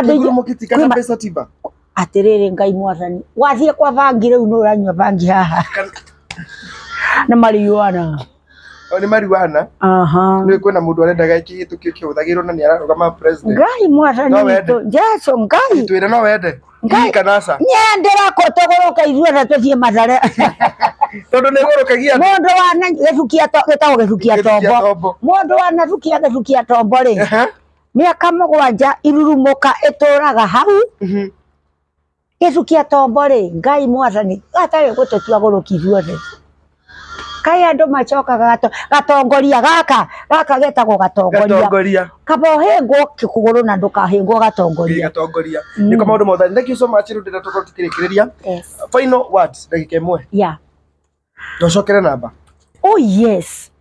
kigurumoki tikana pesa tiba atiriri Ngai mwathani wathie kwa bangi rĩu no uranyua bangi haha na marijuana ni marijuana ni kwena mundu arendaga iki tukio kiuthagirwo na ni ararugama president Ngai mwathani to Jesu Ngai twire no wende Ngai kanasa nyendera ko togoroka ithuothe tuthie Mathare tondu ni gorokagia mundu wana gecukia tombo mundu wana gecukia tombo ri miaka 7 irurumuka ituraga hau gecukia tombo ri Ngai mwathani atari gutetua goroki ithuothe kai andu macoka gatongoria gaka getagwo gatongoria kabohengwo kiguru na ndukahengwo gatongoria niko maundu mothe. Thank you so much ndira tukoro tukirikiria final words ndagika imwe ndocokere namba. Oh yes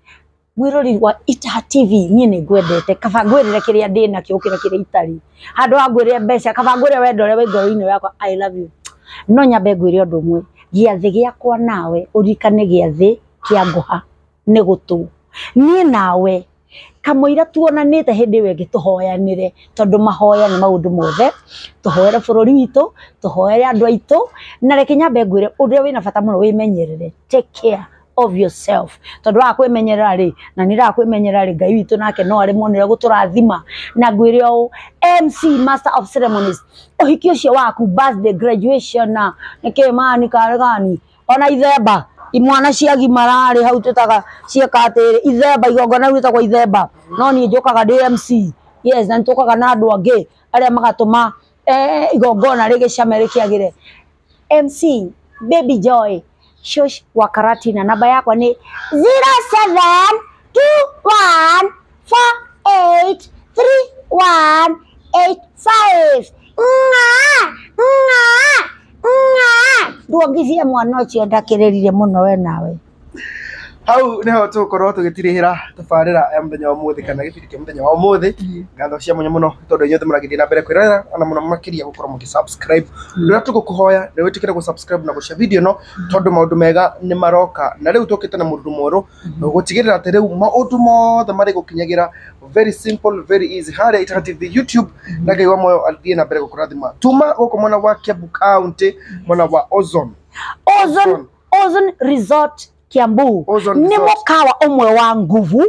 mwirori wa Itaha TV nie ni ngwendete kaba ngwirire kiria ndina kio kiria itari handu angwire mbeca kaba ngwire wendore we ngoro-ini yakwa I love you no nyambe ngwire undu umwe giathi giakwa nawe urikane giathi kia nguha ni gutu nie nawe kamuira tuonanite hindi wenge tuhoyanire tondu mahoya ni maundu mothe tuhoere bururi witu tuhoere andu aitu na reke nyambe ngwire undu wina bata muno wimenyerere take care of yourself tondu wa kwimenyerera ri na nira kwimenyerera ri Ngai witu nake no ari monere guturathima na ngwire o MC Master of Ceremonies uhiki ucio waku birthday graduation na nike mani karagani ona ithemba imwana ciagi marari hau tutaga cieka atiri ithemba igongona rutagwo ithemba no ni njukaga DMC yes na ntukaga na andu angi aria magatuma igongona rigicamere kiagire MC Baby Joy Shosh wakarati na namba yakwa ni 0721483185 Duongithia mwana ucio ndakirerire muno we nawe hau neho tukorwo tugitirihira tabarira ya muthenya wa muthi kana gibindi kia muthenya wa muthi ngatho cia munya muno tondu inyuothe muragithie na mbere kwirera ana muno makiria gukorwo mugisubscribe rira tugukuhoya ni witikire gusubscribe na gushare video no tondu maundu mega ni maroka na riu tukite na mundu mweru gutigirira ati riu maundu mothe mari gukinyagira very simple very easy hare Itaha TV YouTube na ngai wa moyo athie na mbere gukurathima tuma guko mwana wa Kiambu County mwana wa Ozone Resort Kiambu Ozone ni Resort. mukawa umwe wa nguvu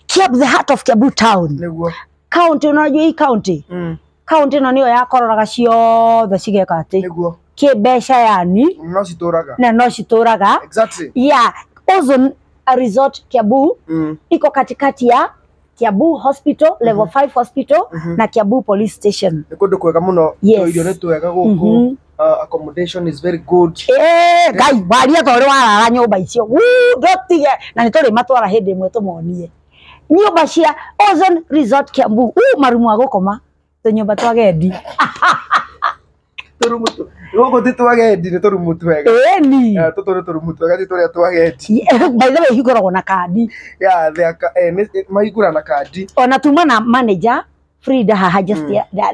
Kiambu, the heart of Kiambu town niguo county. Unajua hii county county no niyo yakororaga ciothe cigeka ati niguo kibeca yani no cituraga na no cituraga exactly yeah. Ozone Resort Kiambu iko katikati ya Kiambu Hospital level 5 hospital na Kiambu police station. ni kundu kwega muno Yes. irio ni twega guku accommodation is very good Ngai waria tori warara nyumba icio ndotige na ni turi matwara hindi imwe tumonie nyumba cia Ozone Resort Kiambu marumu agukoma tunyumba twa gendi turumutu guku titwagendi ni turumutu wega ni tuturi turumutu wega tituria twagendi by the way higoragwo na kandi ya theka mahingura na kandi ona tuma na manager Frida haha just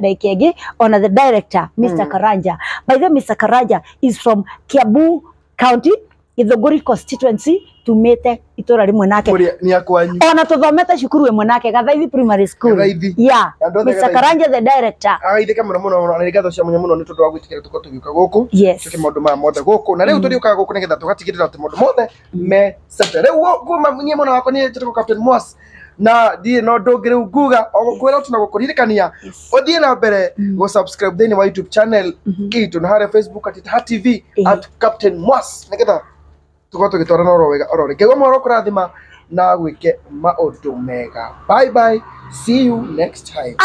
like again on the director Mr. Karanja. By the way, Mr. Karanja is from Kiambu County, Githunguri constituency, tumete itora rimwe nake. ni akwanyu Ona tuthomete cukuru imwe nake Gathaithi primary school. Gathaithi. Yeah. Andũ othe Mr. Gathaithi. Karanja the director. agaithike muno muno na ngatho cia munya muno ni tondu wa gwitikira tuko tugiuka guku Yes. tuke maundu maya mothe guku na riu turiukaga guku nigetha tugatigirira ati maundu mothe me sete riu kuma nyie mwana wakwa ni njitiko Captain Mwas na die no ndongire nguga ogukwira tuna gukuririkania uthie na mbere go subscribe thini wa YouTube channel gitu na hare Facebook at Itaha TV at Captain Mwas nigetha tuko tugitwarana oro wega oro ringi gwa moro kurathima na gwike maundu mega. Bye bye, see you next time.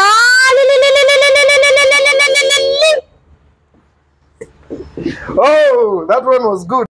Oh, that one was good.